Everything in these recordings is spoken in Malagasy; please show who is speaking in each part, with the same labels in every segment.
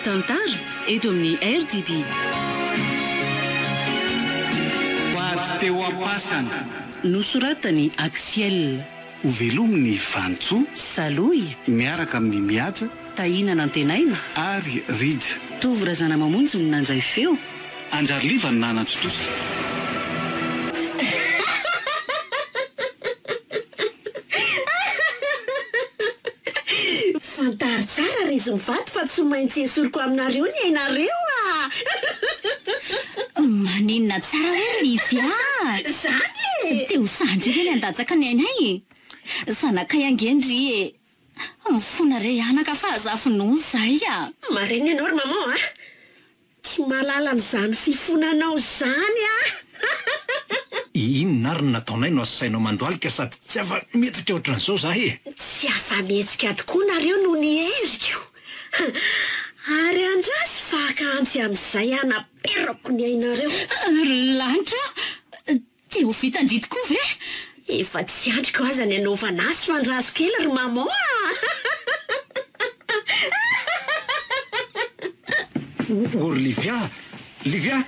Speaker 1: tantara eto amin'ny RDB.
Speaker 2: Hoady teo ampasana
Speaker 1: nosoratany Axiel,
Speaker 2: ho velominy Vantsoa
Speaker 1: Saloy
Speaker 2: miaraka amin'ny mihaja
Speaker 1: Tahina Nantenaina
Speaker 2: ary Rija.
Speaker 1: Tovorazana mamonjy no nandray feo
Speaker 2: Anjariliva ny nanantotosa.
Speaker 3: Fantary tsara rezo mivaty fa tsy maintsy esoriko aminareo ny ainareo
Speaker 4: Maninona tsara hoe Livia.
Speaker 3: Zany
Speaker 4: Teo sandry ve ny andatsaka ny ainay zanakay angendry mifona re anaka fa azafinono zay
Speaker 3: mareny ianao ry maman tsy mahalala n'izany fifonanao zany
Speaker 5: Inona ary nataonay no asainao mandoalika sady tsy afa-mihetsika ohatran'izao zahay
Speaker 3: tsy afa-mihetsika tokoa nareo no ny heriko ary andrasy vakantsy amin'izay anaperako ny ainareo.
Speaker 4: Ry lanitra teo vitandritoko ve?
Speaker 3: Efa tsy andriko aza ny anaovana azy fa andraso kely ry maman
Speaker 5: Ory Livia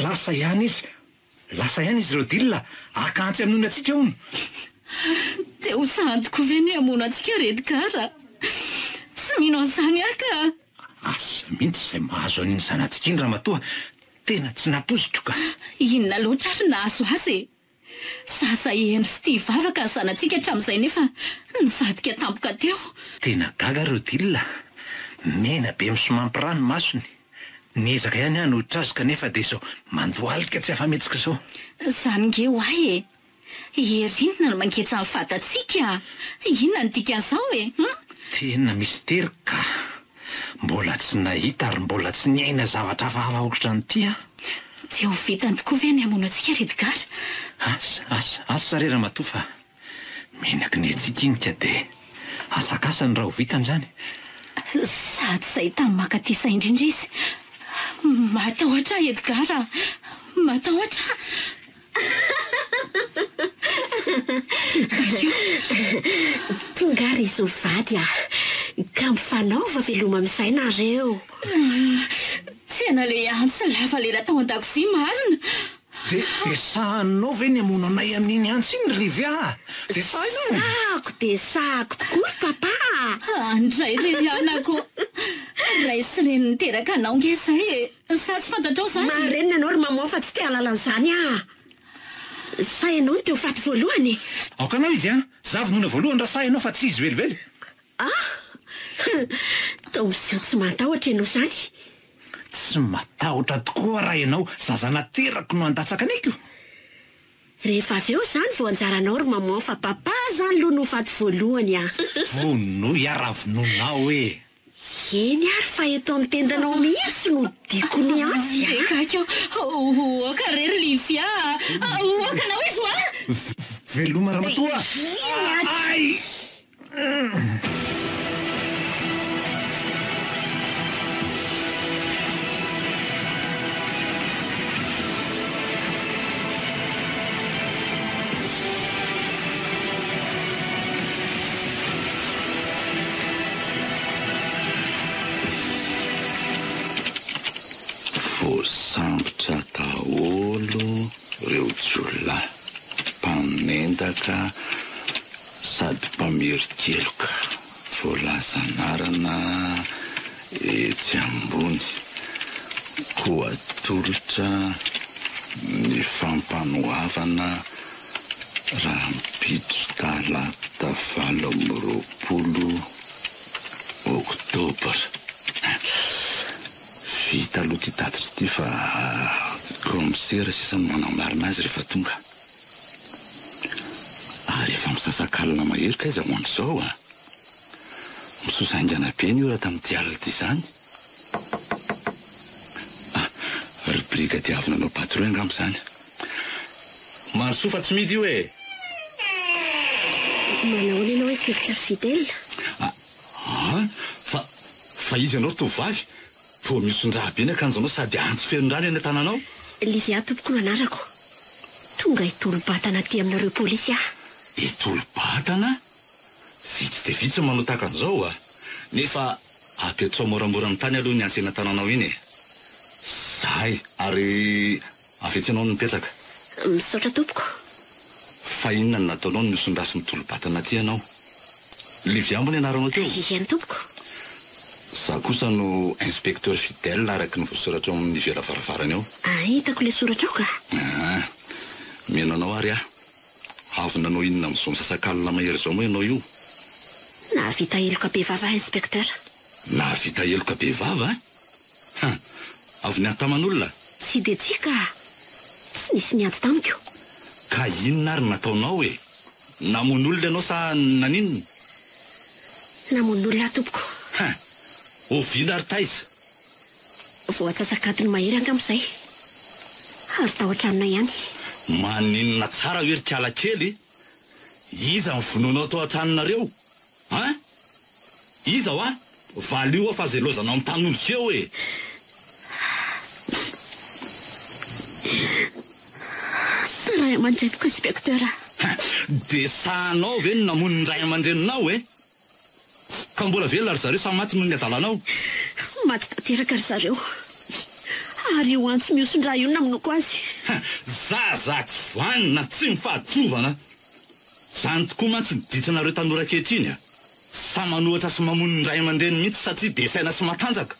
Speaker 5: lasa ihany izy Rodila akantsy amin'ony atsika ono.
Speaker 4: Teo sandiko ve ny amono atsika redikara tsy mino an'izany aka.
Speaker 5: Asa mihitsy izay mahazo an'iny zanatsika iny ramatoa tena tsy napozitro ka.
Speaker 4: Inona loatra ary nahazo azy sasa endry sy tia vavaka ny zanatsika hatramin'izay nefa nivadika tampoka teo.
Speaker 5: Tena gaga Rodila, mena be misomampirano masony. Niezaka ihany hoditra azy kanefa dia izao mandoalika tsy afa-mihetsika izao.
Speaker 4: Zany nge ho ahy inona no mangetsa ny fatatsika? Inona ny dikan'izao
Speaker 5: Tena mistera ka mbola tsy nahita ary mbola tsy niaina zavatra hafahafa ohatrany ity
Speaker 4: Teo vitany tokoa ve ny amono atsika redikara?
Speaker 5: Asa rera matoa fa menaky ny atsika iny ka dia asakasany raha ho vitany zany.
Speaker 4: Sady izay tamin'ny makatisa indrindra izy matahotra Edgara, matahotra.
Speaker 3: Tonga ry izy vady ka mifanaova veloma amin'izay nareo.
Speaker 4: Tena le antsy lava lera tao an-dakozia marina.
Speaker 5: Dia sahanao ve ny amono anay amin'iny antsy iny Livia? Dia sahanao?
Speaker 3: Sako tokoa papa.
Speaker 4: Andray re anako ray sy reny niteraka anao nge zay sa tsy fantatrao zany?
Speaker 3: Marenina anao ry maman fa tsy te halala an'izany sa ianao ny teo faty voalohany.
Speaker 5: Aokanao izy zavy nona voalohany raha sa ianao fa tsy izy velively.
Speaker 3: Tao miseho tsy matahotra ianao zany.
Speaker 5: Tsy matahotra tokoa raha ianao zazana terako no andatsaka aniko.
Speaker 3: Rehefa avy eo zany vao anjaranao ry maman fa papa zany loha no faty voalohany
Speaker 5: Vono iaravononao
Speaker 3: Eny ary fa eto amin'ny tendanao mihitsy no diko ny antsy
Speaker 4: Ndrekakeo okarery Livia okanao izy
Speaker 5: veloma ramatoa. Ai!
Speaker 6: Voasambotra daholo reo jolahy mpanendaka sady mpameri-keloka voalaza anarana etsy ambony ho atolotra ny fampanoavana raha mipitso talata 20 Oktobra. Vita aloha ty datitra ty fa komisera sisa manamarina azy rehefa tonga. Ary efa misasakalina maherika izy amoana izao misosaingana be ny ora tamin'ity alina ty zany. Ry brigady avy nanao patrouille angamba zany. Marosoa fa tsy midy io
Speaker 3: Manahoana ianao inspecteur Fidèle?
Speaker 6: Fa izy ianao tovavy toa misondraha be ny akanjonao sady antso fenon-drano eny an-tananao.
Speaker 3: Livia tompoko no anarako. Tonga hitolo-batana ty aminareo polisy
Speaker 6: Hitolo-batana? Vitsy dia vitsy manao takan'izao Nefa Apetso moramora amin'ny tany aloha ny antsena tananao iny. Zay, ary afetsanao ny mipetraka.
Speaker 3: Misaotra tompoko.
Speaker 6: Fa inona no nataonao ny misondrasy ny tolo-batana ty ianao? Livia moa ny anaranao teo?
Speaker 3: Ihany tompoko.
Speaker 6: Za kosa no inspecteur fidèle araky ny voasoratra ao amin'ny vera varavarana eo.
Speaker 3: Hitako le soratra ao ka.
Speaker 6: Menanao ary avy nanao inona amin'izao misasakalina mahery zao moa ianao io?
Speaker 3: Nahavita heloka be vava inspecteur.
Speaker 6: Nahavita heloka be vava? Avy ny ataman'olona?
Speaker 3: Tsy de tsika. Tsy nisy niady tamiko.
Speaker 6: Ka inona ary nataonao e? Namon'olona ianao sa naninona?
Speaker 3: Namon'olona tompoko.
Speaker 6: Ovila ary taiza?
Speaker 3: Voatsasakadiny mahery angam'izay. Ary tao an-tranona ihany.
Speaker 6: Maninona tsara hoe ry kiala kely? Iza ny vonoanao tao an-tranonareo? Iza ho valio fa zay lozanao amin'ny tan'olo feo e.
Speaker 3: Ray aman-dreniko inspecteur.
Speaker 6: De sahanao ve no namon'ny ray aman-dreninao e? Ka mbola velona ry zareo sa maty noho ny adalanao?
Speaker 3: Maty tanteraka ry zareo. Ary io antso miosondra io naminoko azy.
Speaker 6: Zaza tsy vanina, tsy mifahatrovana. Zany tokoa mantsy niditranareo tanora kehitriny sa manohatra sy mamon'ny ray aman-dreny mihitsy satria be saina sy matanjaka.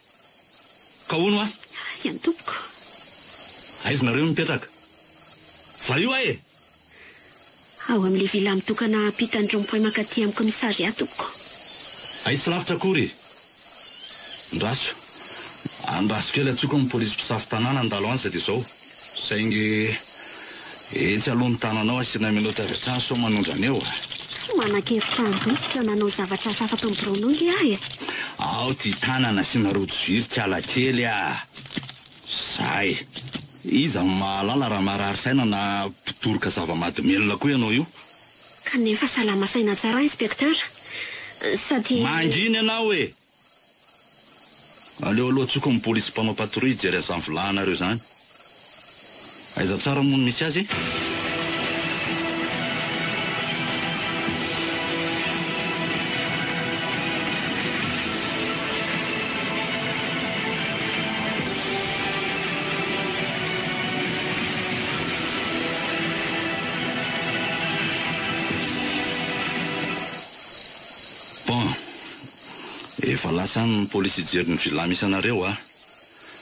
Speaker 6: Ka hono
Speaker 3: Ihany tompoko.
Speaker 6: Aiza nareo mipetraka? Va io e?
Speaker 3: Ao amin'le vila mitokana ampitan'ny rond-point mankaty amin'ny commissariat tompoko.
Speaker 6: Tsy lavitra akory. Andraso kely atsoka amin'ny polisy mpisafy tanàna andalo ansa dia zao. Saingy etsy aloha ny tananao asiana minota avitrano so manondrana eo.
Speaker 3: Tsy manan-kevitra andrositra nanao zavatra hafa ato amin'ny bronongy ahy e.
Speaker 6: Ao ty tanana asiana rojo viry kiala kely Zay. Iza mahalala raha marary saina na pitoroka zava-mahadomelona koa ianao io.
Speaker 3: Kanefa salama saina tsara inspecteur. Sady
Speaker 6: manginy ianao e. Aleo aloha atsoka amin'ny polisy mpanao patrouille jery azany volanareo zany. Aiza tsara moa misy azy? Efa lasa ny polisy ijery ny vila misy anareo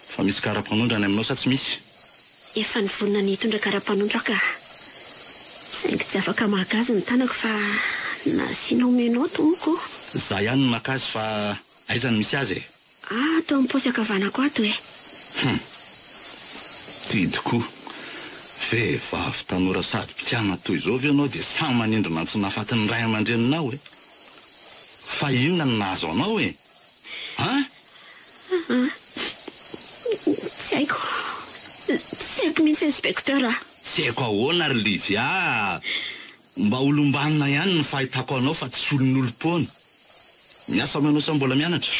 Speaker 6: fa misy kara-panondrana aminao sa tsy misy?
Speaker 3: Efa nivonina ny hitondra kara-panondra ka. Saingy tsy afaka mahagazy ny tanako fa nasiana omenao tompoko.
Speaker 6: Za ihany ny makazy fa aiza ny misy azy?
Speaker 3: Atao amin'ny paosy akavanako ato e.
Speaker 6: Tidiko. Vehivavy tanora sady mpitiana toy izao ve ianao dia samy manindrona tsy nahafatin'ny ray aman-dreninao e? Fa inona no nahazo anao e?
Speaker 3: Tsy haiko. Tsy haiko mihitsy inspecteur.
Speaker 6: Tsy haiko ahoana ry Livia. Mba olombanina ihany ny fahitako anao fa tsy olon'olom-poana. Miasa manao sa mbola mianatra?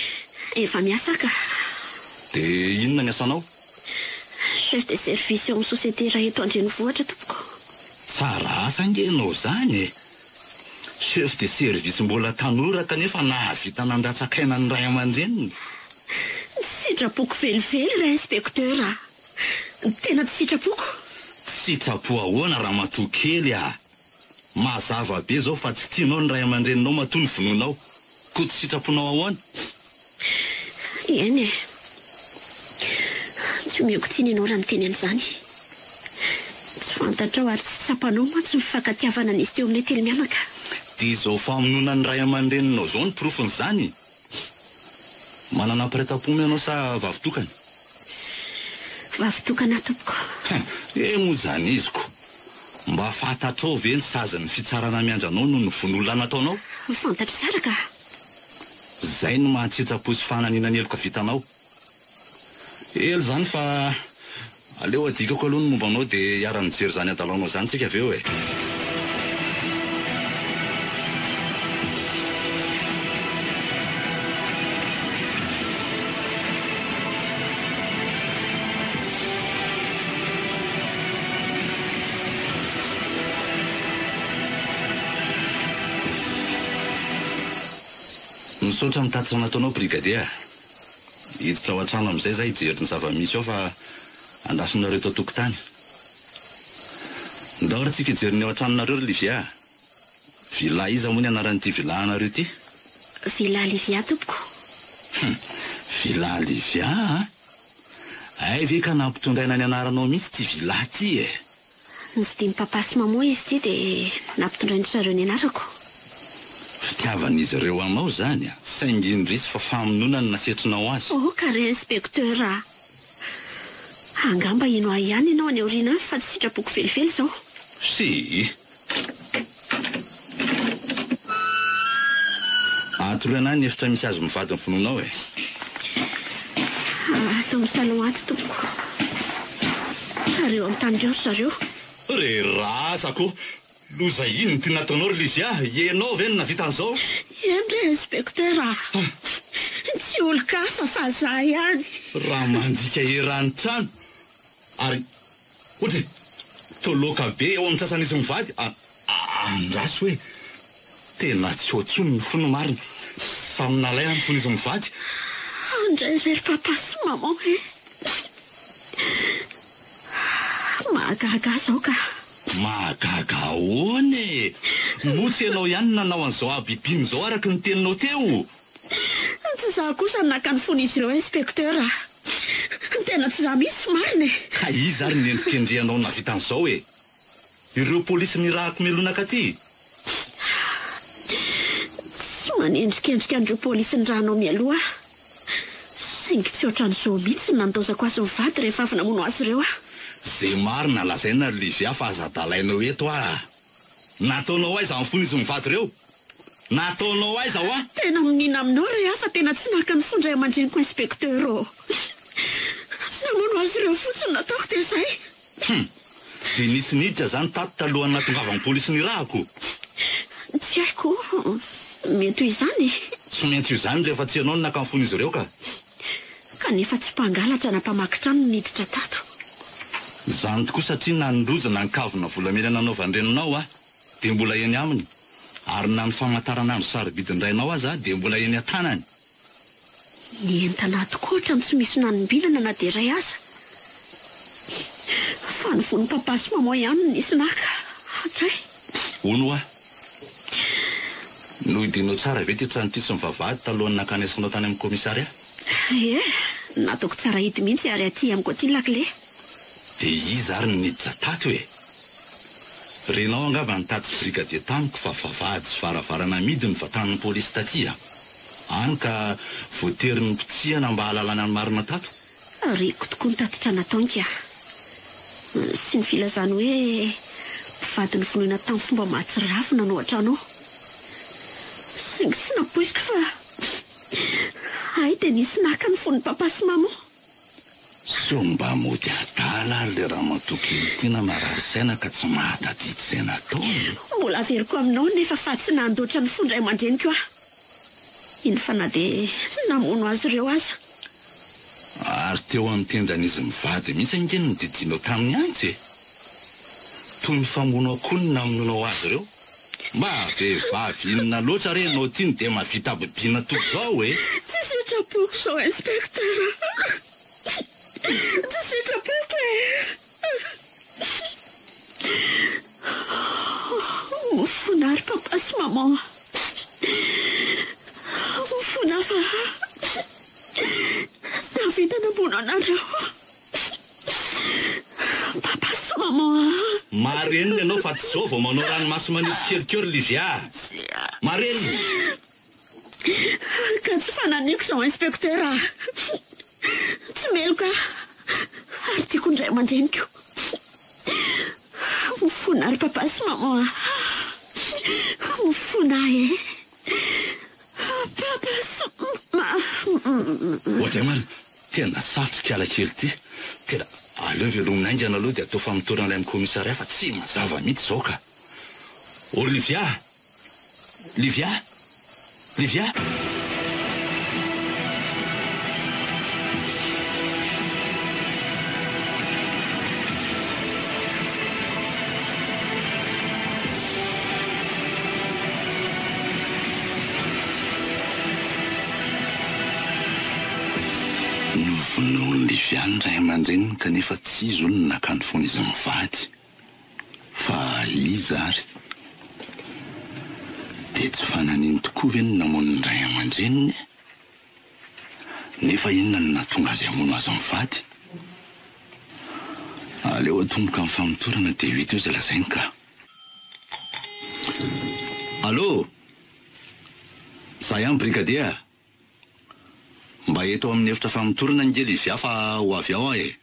Speaker 3: Efa miasa ka.
Speaker 6: Dia inona ny asanao?
Speaker 3: Chef de service ao amin'ny société raha eto an-drenivohitra tompoko.
Speaker 6: Tsara asa ngenao zany e. Chef de service mbola tanora kanefa nahavita nandatsakaina ny ray aman-dreniny.
Speaker 3: Sitrapoko velively raha inspecteur. Tena tsy sitrapoko.
Speaker 6: Tsy sitrapo ahoana raha matoa kely Mazava be zao fa tsy tianao ny ray aman-dreninao matoa ny vononao. Ko tsy sitraponao ahoana?
Speaker 3: Eny e. Tsy mioko tiany ianao raha miteny an'izany. Tsy fantatrao ary tsy tsapanao mantsy mifankatiavana nisy teo amin'ny telo mianaka.
Speaker 6: Dia izao famonoana ny ray aman-dreninao zao ny profon'izany. Manana mpiretam-po ianao sa vavitokana?
Speaker 3: Vavitokana tompoko.
Speaker 6: Moa zany iziko. Mba fantatrao ve ny sazan'ny fitsarana miandranao noho ny vonolana nataonao?
Speaker 3: Fantatro tsara ka.
Speaker 6: Zay no mahatsitrapo sy fananina ny heloka vitanao. Elo zany fa aleo adikako aloha ny mombanao dia hiara-mijery zany adalaonao zany tsika aveo e. Misaotra mitatitra nataonao brigadier. hiditra ao an-trano amin'izay zay hijery ny zava-misy ao fa andrasonareo tao tokotany. Ndao ratsika hijery ny ao an-tranonareo ry Livia. Vila iza moa ny anaran'ity vila anareo ity?
Speaker 3: Vila Livia tompoko.
Speaker 6: Vila Livia a? Ay ve ka nampitondraina ny anaranao mihitsy ty vila ty e?
Speaker 3: Nividian'ny papa sy maman izy ty dia nampitondrainy sareo ny anarako.
Speaker 6: Fitiavan'izy ireo anao zany a. Saingy indrisy fa famonoana ny nasetrinao azy.
Speaker 3: Oh, kare inspekteur a. Angamba ino ahy ihany ianao any aoriana any fa tsy sitrapoko felifely zao.
Speaker 6: Si. Atorana ny efitra misy azy mivady ny fononao e.
Speaker 3: Atao amin'ny salon ato tompoko. Areo amin'ny tany George zareo.
Speaker 6: Re rasako. Loza ino ty nataonao ry Livia? Ianao ve no navita an'izao?
Speaker 3: Endre inspekteur a. Tsy olo-kafa fa za ihany.
Speaker 6: Raha mandika erany trano. Ary ohatra toloka be eo amin'ny sasan'izy mivady. Andraso hoe tena tsy ohatsony ny fony marina. Samy nalay ny fon'izy mivady.
Speaker 3: Andray rery papa sy maman e. Mahagaga zao ka.
Speaker 6: Mahagaga ahoana e? Motsy ianao ihany nanao an'izao abibiny zao araka ny teninao teo.
Speaker 3: Tsy za kosa naka ny fon'izy ireo inspekteur a. Tena tsy za mihitsy marina e.
Speaker 6: Ka izy ary nendrikendrianao navita an'izao e. Ireo polisy nirahako melonaka ty.
Speaker 3: Tsy manendrikendrika andreo polisy ny rahanao mialoha. Saingy tsy ohatran'izao mihitsy nandozako azy mivady rehefa avy namono azy ireo a.
Speaker 6: Zay marina lazaina ry Livia fa azadalainao eto a. Nataonao aiza amin'ny fon'izy mivady ireo? Nataonao aiza ho a?
Speaker 3: Tena minina aminao re a fa tena tsy naka ny fondray aman-dreniko inspekteur o. Namono azy ireo fotsiny nataoko dia zay.
Speaker 6: Dia nisy niditra zany tato talohan'ny nahatongavany polisy nirahako.
Speaker 3: Tsy haiko, mety ho izany.
Speaker 6: Tsy mety io zany rehefa tsy ianao no naka amin'ny fon'izy ireo ka.
Speaker 3: Kanefa tsy mpangalatra na mpamaky trano niditra tato.
Speaker 6: Zany tokoa satria nanondrozana ny kavina volamena nanaovandrenonao a, dia mbola eny aminy. Ary na ny famantarana ny sarobidindrainao aza dia mbola eny an-tanany.
Speaker 3: Ny entana tokoa ohatrany tsy misy nanombilana na dia iray aza. Fa ny vony papa sy maman ihany no nisy naka. Hatray.
Speaker 6: Ono a? Nohidinao tsara ve ty trano ty sy mivavahady talohan'ny nakanesinao tany amin'ny komisaria?
Speaker 3: Ie, nataoko tsara hity mihitsy ary aty amiko aty lakile.
Speaker 6: Dia iza ary niditra tato e? Renao angamba nitady sy brigadier tamiko fa vavahady sy varavarana midiny va tamin'ny polisy taty a. Any ka voatery ny mpitsihana mba hahalalana ny marina tato?
Speaker 3: Reko tokoa ny tatitra nataonka. Sy ny filazany hoe mpivady ny vonoina tamin'ny fomba mahatsiravina no an-trano. Saingy tsy napoiziko fa ay dia nisy naka ny fon'ny papa sy maman.
Speaker 6: So mba mody adala le raha matoky tiana marary saina ka tsy mahatadidy izay nataony.
Speaker 3: Mbola averiko aminao nefa fa tsy nandoatra ny fondray aman-dreniko a. Iny fa na dia namono azy ireo aza.
Speaker 6: Ary teo amin'ny tendan'izy mivady mihitsy angeny nodidinao taminy antsy e. Toy ny famono akoho ny namononao azy ireo. Mba vehivavy inona loatra re ianao tiny dia mahavita bibiana toy izao e.
Speaker 3: Tsy sitrapoko izao inspekteur. Tsy sitrapoko e. Mofona ary papa sy maman. Mofona fa navita namono anareo. Papa sy maman.
Speaker 6: Marenina ianao fa tsy izao vao manao ranomaso manitsy kelikely ry Livia. Marenina.
Speaker 3: Ka tsy fananiako izao inspekteur a. Tsy meloka. Ary tiako indray aman-dreniko. Mofona ary papa sy maman. Mofona e. Papa sy
Speaker 6: Ohatra marina, tena sarotra kiala kely ty. Tena aleo velomina aingana aloha dia atao famitorana ilay amin'ny komisaria fa tsy mazava mihitsy izao ka. O Livia! Livia! Livia! vonoiny Liviany ray aman-dreny kanefa tsy izy ony nakany foana izy mivady fa izy ary dia tsy fananiny tokoa ve ny namoniny ray aman-dreniny nefa inona no nahatonga azy hamono azy mivady. Aleo atomboka amin'ny famitorana dia ho hita eo izay lazainy ka. Allô, za ihany brigadia. Mba eto amin'ny efitra famitorana ny kely Livia fa ho avy ao e.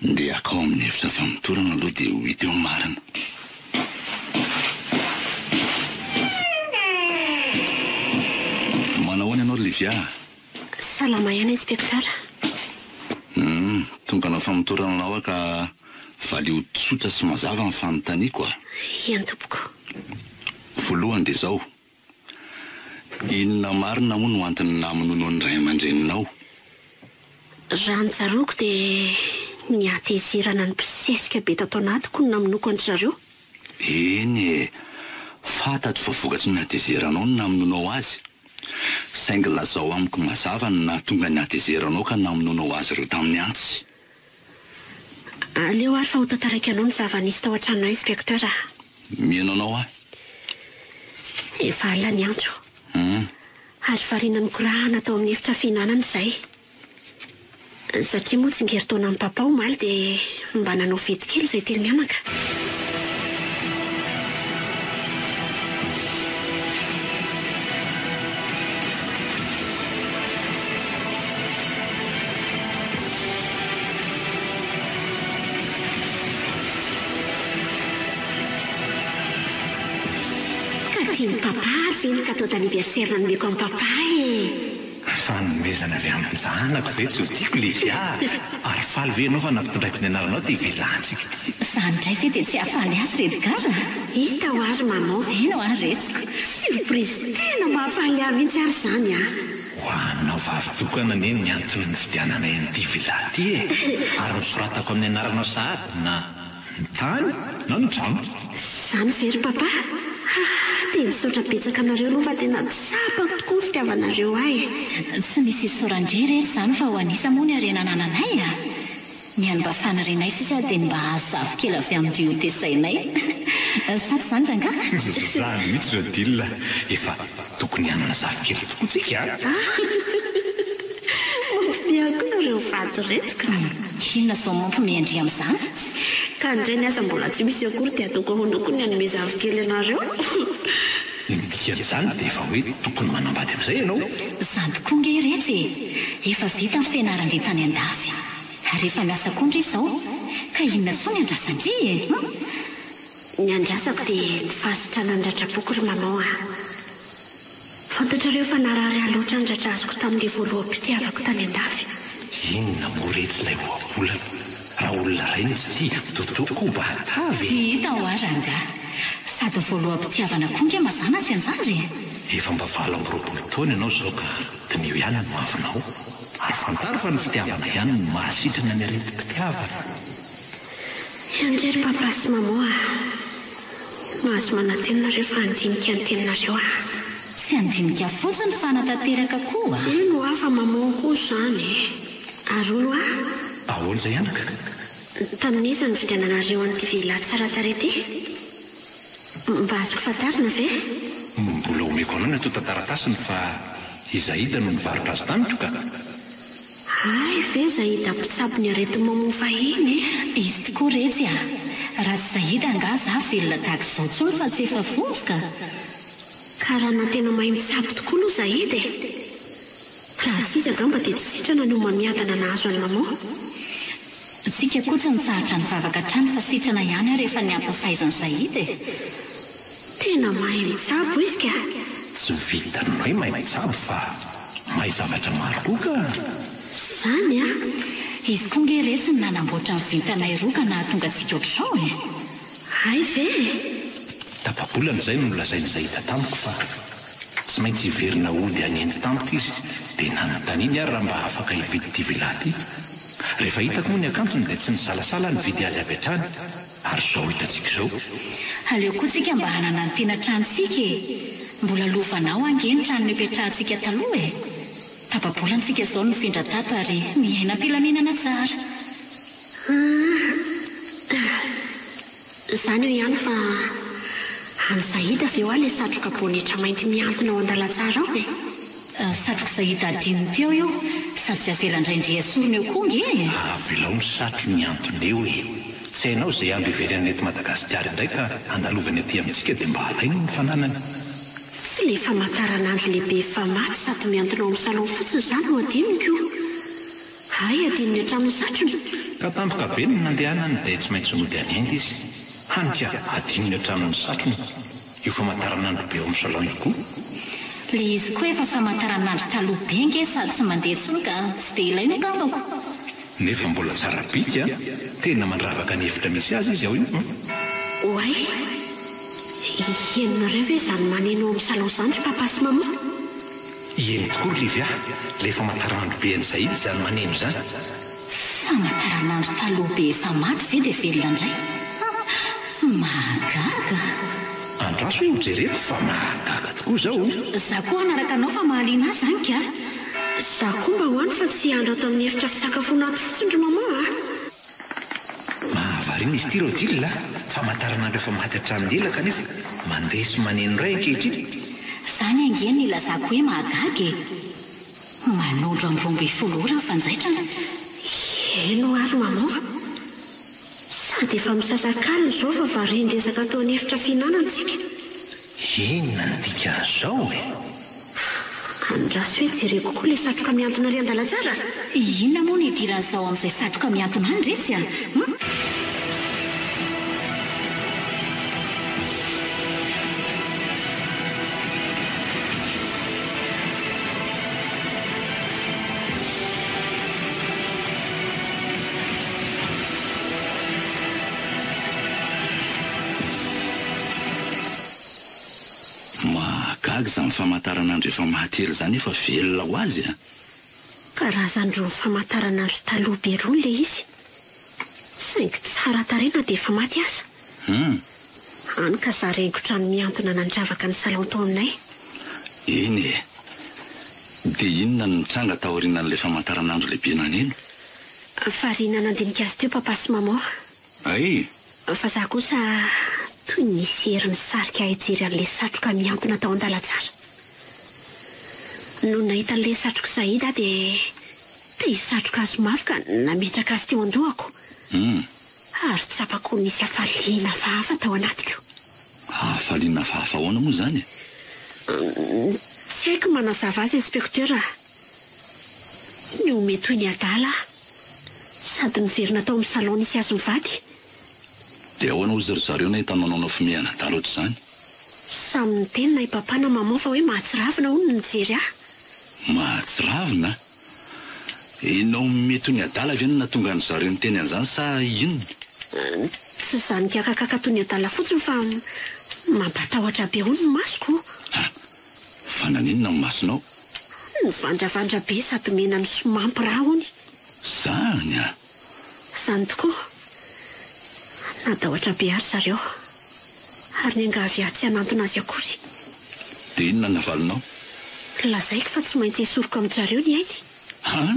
Speaker 6: Ndeha akao amin'ny efitra famitorana aloha dia ho hita eo marina. Manao ahoana ianao Livia?
Speaker 3: Salama ihany inspektera.
Speaker 6: Tonga anao famitorana anao ka valio tsotra sy mazava ny fanontaniako a.
Speaker 3: Iany tompoko.
Speaker 6: Voalohany dia izao. Inona marina moa no antony namonono ny ray aman-dreninao?
Speaker 3: Raha ny tsaroako dia ny atezerana ny mpisesika be tato anatiko no namonoko an-dry zareo.
Speaker 6: Eny e, fantatro fa vokatry ny atezeranao no namononao azy. Saingy lazao amiko mazava no nahatonga ny atezeranao ka namononao azy ireo tamin'ny antsy.
Speaker 3: Aleo ary fa ho tantaraiky anao ny zava-nisy tao an-tranonao inspektera.
Speaker 6: Mihaino anao a?
Speaker 3: Efa alina ny antso. Ary variana ny korahana tao amin'ny efitra fihinanana izay. Satria moa tsy ngeritaona amin'ny papa omaly dia mba nanao fety kely izay telo mianaka. Tiany papa ary ve ny cadeau d'anniversaire nanomeko amin'ny papa e.
Speaker 5: Fanomezana avy amin'ny janako ve tsy ho tiako Livia. Ary faly ve anao fa nampitondraiko ny anaranao dia velantsika.
Speaker 4: Izany indray ve dia tsy hafaly azy Redgar?
Speaker 3: Hita ho ary maman.
Speaker 4: Eny ho ary retsiko.
Speaker 3: Surprise tena mahafaly ahy mihitsy ary izany a.
Speaker 5: Ho anao vavy tokana neny ny antony ny fidianana an'ity vila ity e. Ary misoratako amin'ny anaranao sahady na ny tany na ny trano.
Speaker 3: Izany very papa. Dia misaotra betsaka anareo aloha fa tena tsapako tokoa ny fitiavanareo ahy.
Speaker 4: Tsy misy sorandry rehetra izany fa ho anisa moa ny arenana ananay a. Ny any mba fanarenay sisa dia mba azavo kely avy amin'ny tesainay. Sato izany ranga?
Speaker 5: Izany mihitsy ireo dilina. Efa tokony hanana zavokely tokoa tsika.
Speaker 3: Mampiako nareo vato retika.
Speaker 4: Inona izao mampimeandry amin'izany?
Speaker 3: Ka indray ny asa mbola tsy misy akory dia ataoko ahoana koa ny hanome zavokely anareo.
Speaker 5: Ny dikan'izany dia efa hoe tokony manambady amin'izay ianao.
Speaker 4: Izany tokoa nge retsy. Efa vita ny fianaran-dry tany an-dafy. Ary efa miasa koa indray izao. Ka inona tsy ny andrasandry e?
Speaker 3: Ny andrasako dia ny fahasitrana ny ratrapoky ry maman a. Fantatrareo fa narary aloatra ny ratra azoko tamin'ilay voaloham-pitiavako tany an-dafy.
Speaker 5: Inona moa retsy ilay voabolana? Raha olona ray ny tsy tia totoko mba hatavy.
Speaker 4: Hita ho ary anga. Sady voaloham-pitiavana koa nge mazana tsy anjandry.
Speaker 5: Efa mba 20 taona ianao izao ka dinio ihany no mahavinao. Ary fantaro fa ny fitiavana ihany no mahasitrana ny areti-pitiavana.
Speaker 3: Andrery papa sy maman a. Mahazo manantenina rehefa handinika ny teninareo a.
Speaker 4: Tsy handinika fotsiny fa hanatanteraka koa.
Speaker 3: Eno a fa maman koa izany. Ary olo a.
Speaker 5: Ahoana izay anaka?
Speaker 3: Tamin'iza ny vidiananareo an'ity vila tsara tarety? Mba azoko fantarina ve?
Speaker 5: Mbola omeko anao ny ato tantaratasiny fa Izaida no nivarotra azy tamiko ka.
Speaker 3: Ay ve Zaida mpitsabo ny aretim-mamono fahiny?
Speaker 4: Izy tokoa retsy a. Raha tsy Zaida anga za velona tahaka izao tsony fa tsy efa vovoka.
Speaker 3: Ka raha na tena mahay mitsabo tokoa aloha Zaida e. Raha tsy izy angamba dia tsy sitrana no mamiadana nahazo any maman.
Speaker 4: Tsika koa tsy nitsahatra ny vavaka trano fa sitrana ihany rehefa ny ampafaizany Zaida e.
Speaker 3: Tena mahay mitsabo izy ka.
Speaker 5: Tsy vitanao hoe mahay mitsabo fa mahay zavatra maro koa ka.
Speaker 3: Izany a.
Speaker 4: Izy koa nge retsy ny nanamboatra ny vitanay roa ka nahatonga antsika ohatr'izao e.
Speaker 3: Ay ve?
Speaker 5: Tapabolana izay no nolazainy Zaida tamiko fa tsy maintsy hiverina ody hanendy tamiko izy dia nanontaniany ary raha mba afaka hividy ity vila ity. Rehefa hitako moa ny akantony dia tsy nisalasala nividy azy avy hatrany. Ary izao hitantsika izao.
Speaker 4: Aleo koa tsika mba hanana ny tena tranontsika e. Mbola lovanao ange ny trano nipetrahantsika taloha e. tapabolantsika izao ny findra-tato ary miaina am-pilaminana tsara.
Speaker 3: Izany ho ihany fa an'Zahida avy eo aho ilay satroka bonetra mainty miantona ao an-dalantsara ao e.
Speaker 4: Satroka Zahida adinony teo eo sady tsy avelan-draindria sorony eo koa nge.
Speaker 5: Avelao ny satro miantona eo e. Tsy hainao izay amby iveren'ny eto Madagasikara indray ka andalovany aty amintsika dia mba alainy ny fananany.
Speaker 3: Tsy ilay famantaranandro lehibe efa maty sady miantona ao amin'ny salon fotsiny izany no adiniko. Ay, adinony hatramin'ny satrony.
Speaker 5: Ka tampoka be ny nandehanany dia tsy maintsy mody anendy izy. Hanika adinony hatramin'ny satrony. Io famantaranandro be ao amin'ny salon io koa.
Speaker 4: Le izy koa efa famantaranandro taloha be nge sady tsy mandeha tsony ka tsy dia ilainy angambako.
Speaker 5: Nefa mbola tsara bika, tena mandravaka ny hevitra misy azy izy ao io.
Speaker 3: Oay, henonareo ve izany maneno ao amin'ny salon izany ry papa sy mama?
Speaker 5: Eny tokoa Livia, le famantaranandro be an'izay izany maneno izany.
Speaker 4: Famantaranandro taloha be efa maty ve dia velona indray? Mahagaga.
Speaker 5: Andraso io jereko fa mahagaga tokoa izao.
Speaker 4: Za koa anaraka anao fa mahaliana azy zany ka.
Speaker 3: Za koa mba hoany fa tsy andro ato amin'ny efitra fisakafoana ato fotsiny ry mama a.
Speaker 5: Mahavariana izy ity Rodila, famantaranandro efa maty hatramin'ny ela kanefa mandeha sy maneno iray ankehitriny.
Speaker 4: Izany ange ny ilazako hoe mahagaga e. Manondro amin'ny 12 ora ny fanjaitra.
Speaker 3: Eno ary mama. Sady efa misasakala izao fa varendresaka atao any efitra fihinanantsika.
Speaker 5: Inona ny dikan'izao e?
Speaker 3: Andraso hoe jereko koa ilay satroka miantona ry an-dalantsara.
Speaker 4: Inona moa ny idiran'izao amin'izay satroka miantona any retsy a?
Speaker 6: Mahagaga izany famantaranandro efa maty ela izany efa velona ho azy a.
Speaker 3: Karazandro famantaranandro taloha be roa ilay izy. Saingy tsara tarena dia efa maty aza. Any ka za rengotra ny miantona nandravaka ny salon tao aminay.
Speaker 6: Eny e. Dia inona ny tranga taoriana n'ilay famantaranandro lehibe naneno?
Speaker 3: Fariana nandinika azy teo papa sy mama.
Speaker 6: Ay.
Speaker 3: Fa za kosa toy ny seriny sarika hijery an'ilay satroka miantona tao an-dalantsara. No nahita an'ilay satroka Zahida dia hisatroka azy mafy ka nametraka azy teo an-dohako. Ary tsapako nisy hafaliana hafahafa tao anatiko.
Speaker 6: Hafaliana hafahafa ahoana moa izany?
Speaker 3: Tsy haiko manazava azy inspektera. Ny ome toy ny adala sady niverina tao amin'ny salon nisy azy mivady.
Speaker 6: Dia ahoana ozy ry zareo na hitanao anao fomehana adala ohatr' izany?
Speaker 3: Samy niteny na i papa na mama fa hoe mahatsiravina hono ny nijery ahy.
Speaker 6: Mahatsiravina? Ianao mety ny adala ve no natonga ny zareo niteny an'izany sa inona?
Speaker 3: Tsy izany kakakaka toy ny adala fotsiny fa mampatahotra be hono ny masoko.
Speaker 6: Fa naninona ny masonao?
Speaker 3: Ny vandravandra be sady mena ny somampy raha hony.
Speaker 6: Zany a.
Speaker 3: Izany tokoa. Natahotra be ary zareo. Ary ny angavy ahy tsy hanantona azy akory.
Speaker 6: Dia inona navalinao?
Speaker 3: Lazaiko fa tsy maintsy esoroko amin'ny zareo ny ainy.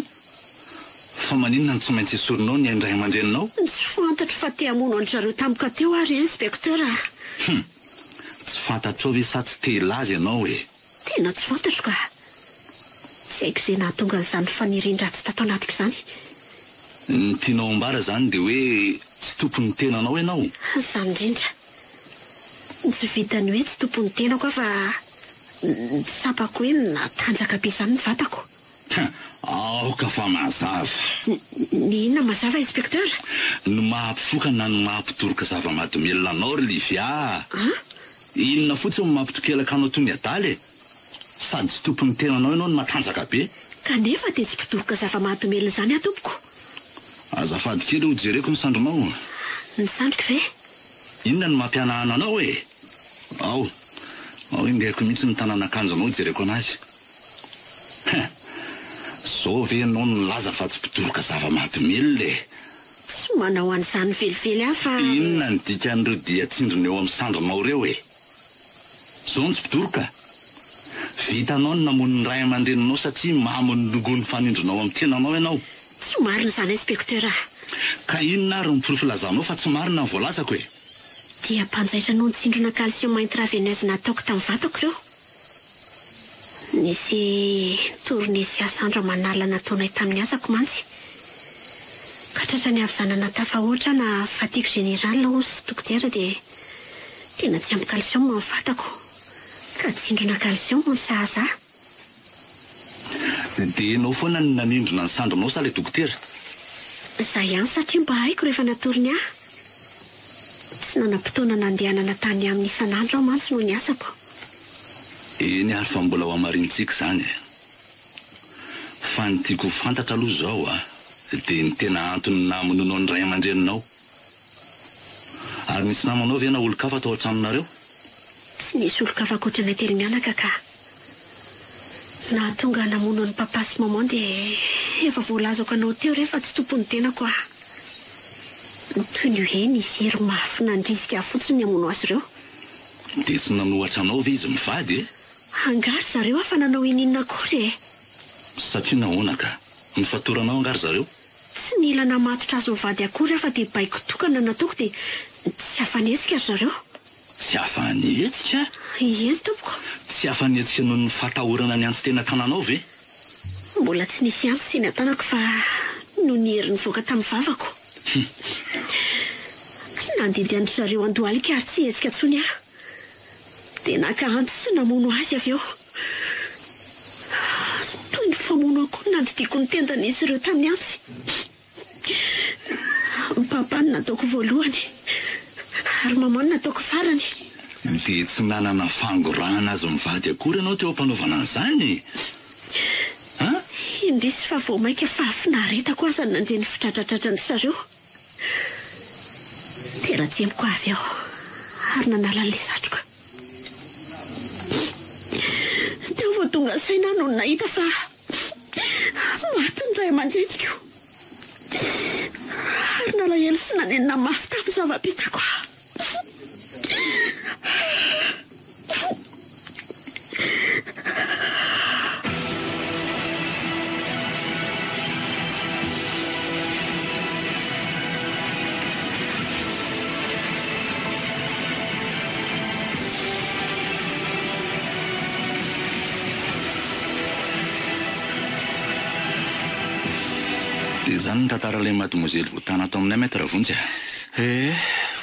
Speaker 6: Fa maninona ny tsy maintsy esorinao ny aindray aman-dreninao?
Speaker 3: Tsy fantatro fa te hamono any zareo tampoka teo ary inspektera.
Speaker 6: Tsy fantatrao ve sa tsy te laza ianao e?
Speaker 3: Tena tsy fantatro ka. Tsy haiko izay nahatonga an'izany fanirian-dratsy tato anatiko izany.
Speaker 6: Ny tianao ambara izany dia hoe tsy tompon'ny tenanao ianao?
Speaker 3: Izany indrindra. Tsy vitany hoe tsy tompon'ny tenako fa tsapako hoe natanjaka be izany ny vatako.
Speaker 6: Aoka fa mazava.
Speaker 3: Ny inona mazava inspektera?
Speaker 6: Ny mahampifoka na ny mahampitoroka zava-mahadomelona anao ry Livia. Inona fotsiny ny mahampitokelaka anao toy ny adala e? Sady tsy tompon'ny tenanao ianao ny matanjaka be.
Speaker 3: Kanefa dia tsy mpitoroka zava-mahadomelona izany atompoko.
Speaker 6: Azafady kely ho jereko ny sandronao.
Speaker 3: Ny sandriko ve?
Speaker 6: Inona ny mampianahana anao e? Ao ingaiko mihitsy ny tanàn'akanjonao jereko anazy. Zao ve ianao ny laza fa tsy mpitoroka zava-mahadomelona e?
Speaker 3: Tsy manao an'izany velively aho fa...
Speaker 6: Inona ny dikan'ireo dia tsindrona eo amin'ny sandronao ireo e? Zao ny tsy mpitoroka? vitanao ny namono ny ray aman-dreninao satria mamonongon'ny fanindronao amin'ny tenanao ianao.
Speaker 3: Tsy marina izany inspektera.
Speaker 6: Ka inona ary ny profilazanao fa tsy marina ny voalazako e?
Speaker 3: Dia mpanjaitra noho ny tsindrona calcium intraveineuse nataoko tamin'ny vatako ireo. Nisy tournesia Sandra Manala nataonay tamin'ny asako mantsy. Ka tratra ny avizanana tafahoatra na fatigue générale hoy sy dokotera dia tena tsy ampy calcium amin'ny vatako. Ka tsindrona calcium ny sahaza.
Speaker 6: Dia ianao foana ny nanindrona ny sandronao sa ilay dokotera?
Speaker 3: Izay ihany satria mba haiko rehefa natorony ahy. Tsy nanam-potoana nandehanana tany amin'ny isan'andro aho mantsy noho ny asako.
Speaker 6: Eny ary fa mbola ho amarintsika izany. Fa ny tiako fantatra aloha izao dia ny tena antony namononao ny ray aman-dreninao. Ary misy namanao ve na olon-kafa tao an-tranonareo?
Speaker 3: Tsy nisy olon-kafa ankoatranay telo mianaka ka. Na tonga namono ny papa sy maman dia efa voalazako anao teo rehefa tsy tompony tenako aho. Toy ny hoe nisy hery mafy nandrisika fotsiny amono azy ireo.
Speaker 6: Dia tsy nanohatra anao ve izy mivady e?
Speaker 3: Angary zareo afa nanao ininona akory e?
Speaker 6: Satria nahoana ka? Nifatoranao angary zareo?
Speaker 3: Tsy nila namatotra azo mivady akory afa dia baiko tokana nataoko dia tsy afanetsika zareo.
Speaker 6: Tsy afanetsika?
Speaker 3: Eny tompoko.
Speaker 6: Tsy afanetsika noho ny fatahorana ny antsy tena tananao ve?
Speaker 3: Mbola tsy nisy antsy teny an-tanako fa no ny herin'ny voaka tamin'ny vavako. Nandidy andry zareo andohalika ary tsy hetsika tsony aho. Dia nakahanty sy namono azy avy eo. Toy ny famono akoho nandidiko ny tendan'izy ireo tamin'ny antsy. Papa ny nataoko voalohany ary mama ny nataoko farany.
Speaker 6: Dia tsy nanana fangorahana azy mivady akory ianao teo ampanaovana an'izany?
Speaker 3: Indrisy fa vao maika fahafinaretako aza nandreny fitratratratrany zareo. Tena tsemiko avy eo ary nanala le satroka. Teo vao tonga saina no nahita fa maty ny ray aman-dreniko. Ary nalahelo sy nanenina mafy tamin'ny zava-bitako.
Speaker 6: Dia izany ny tantara'ilay mademoiselle voatana tao aminay maître Vonjy.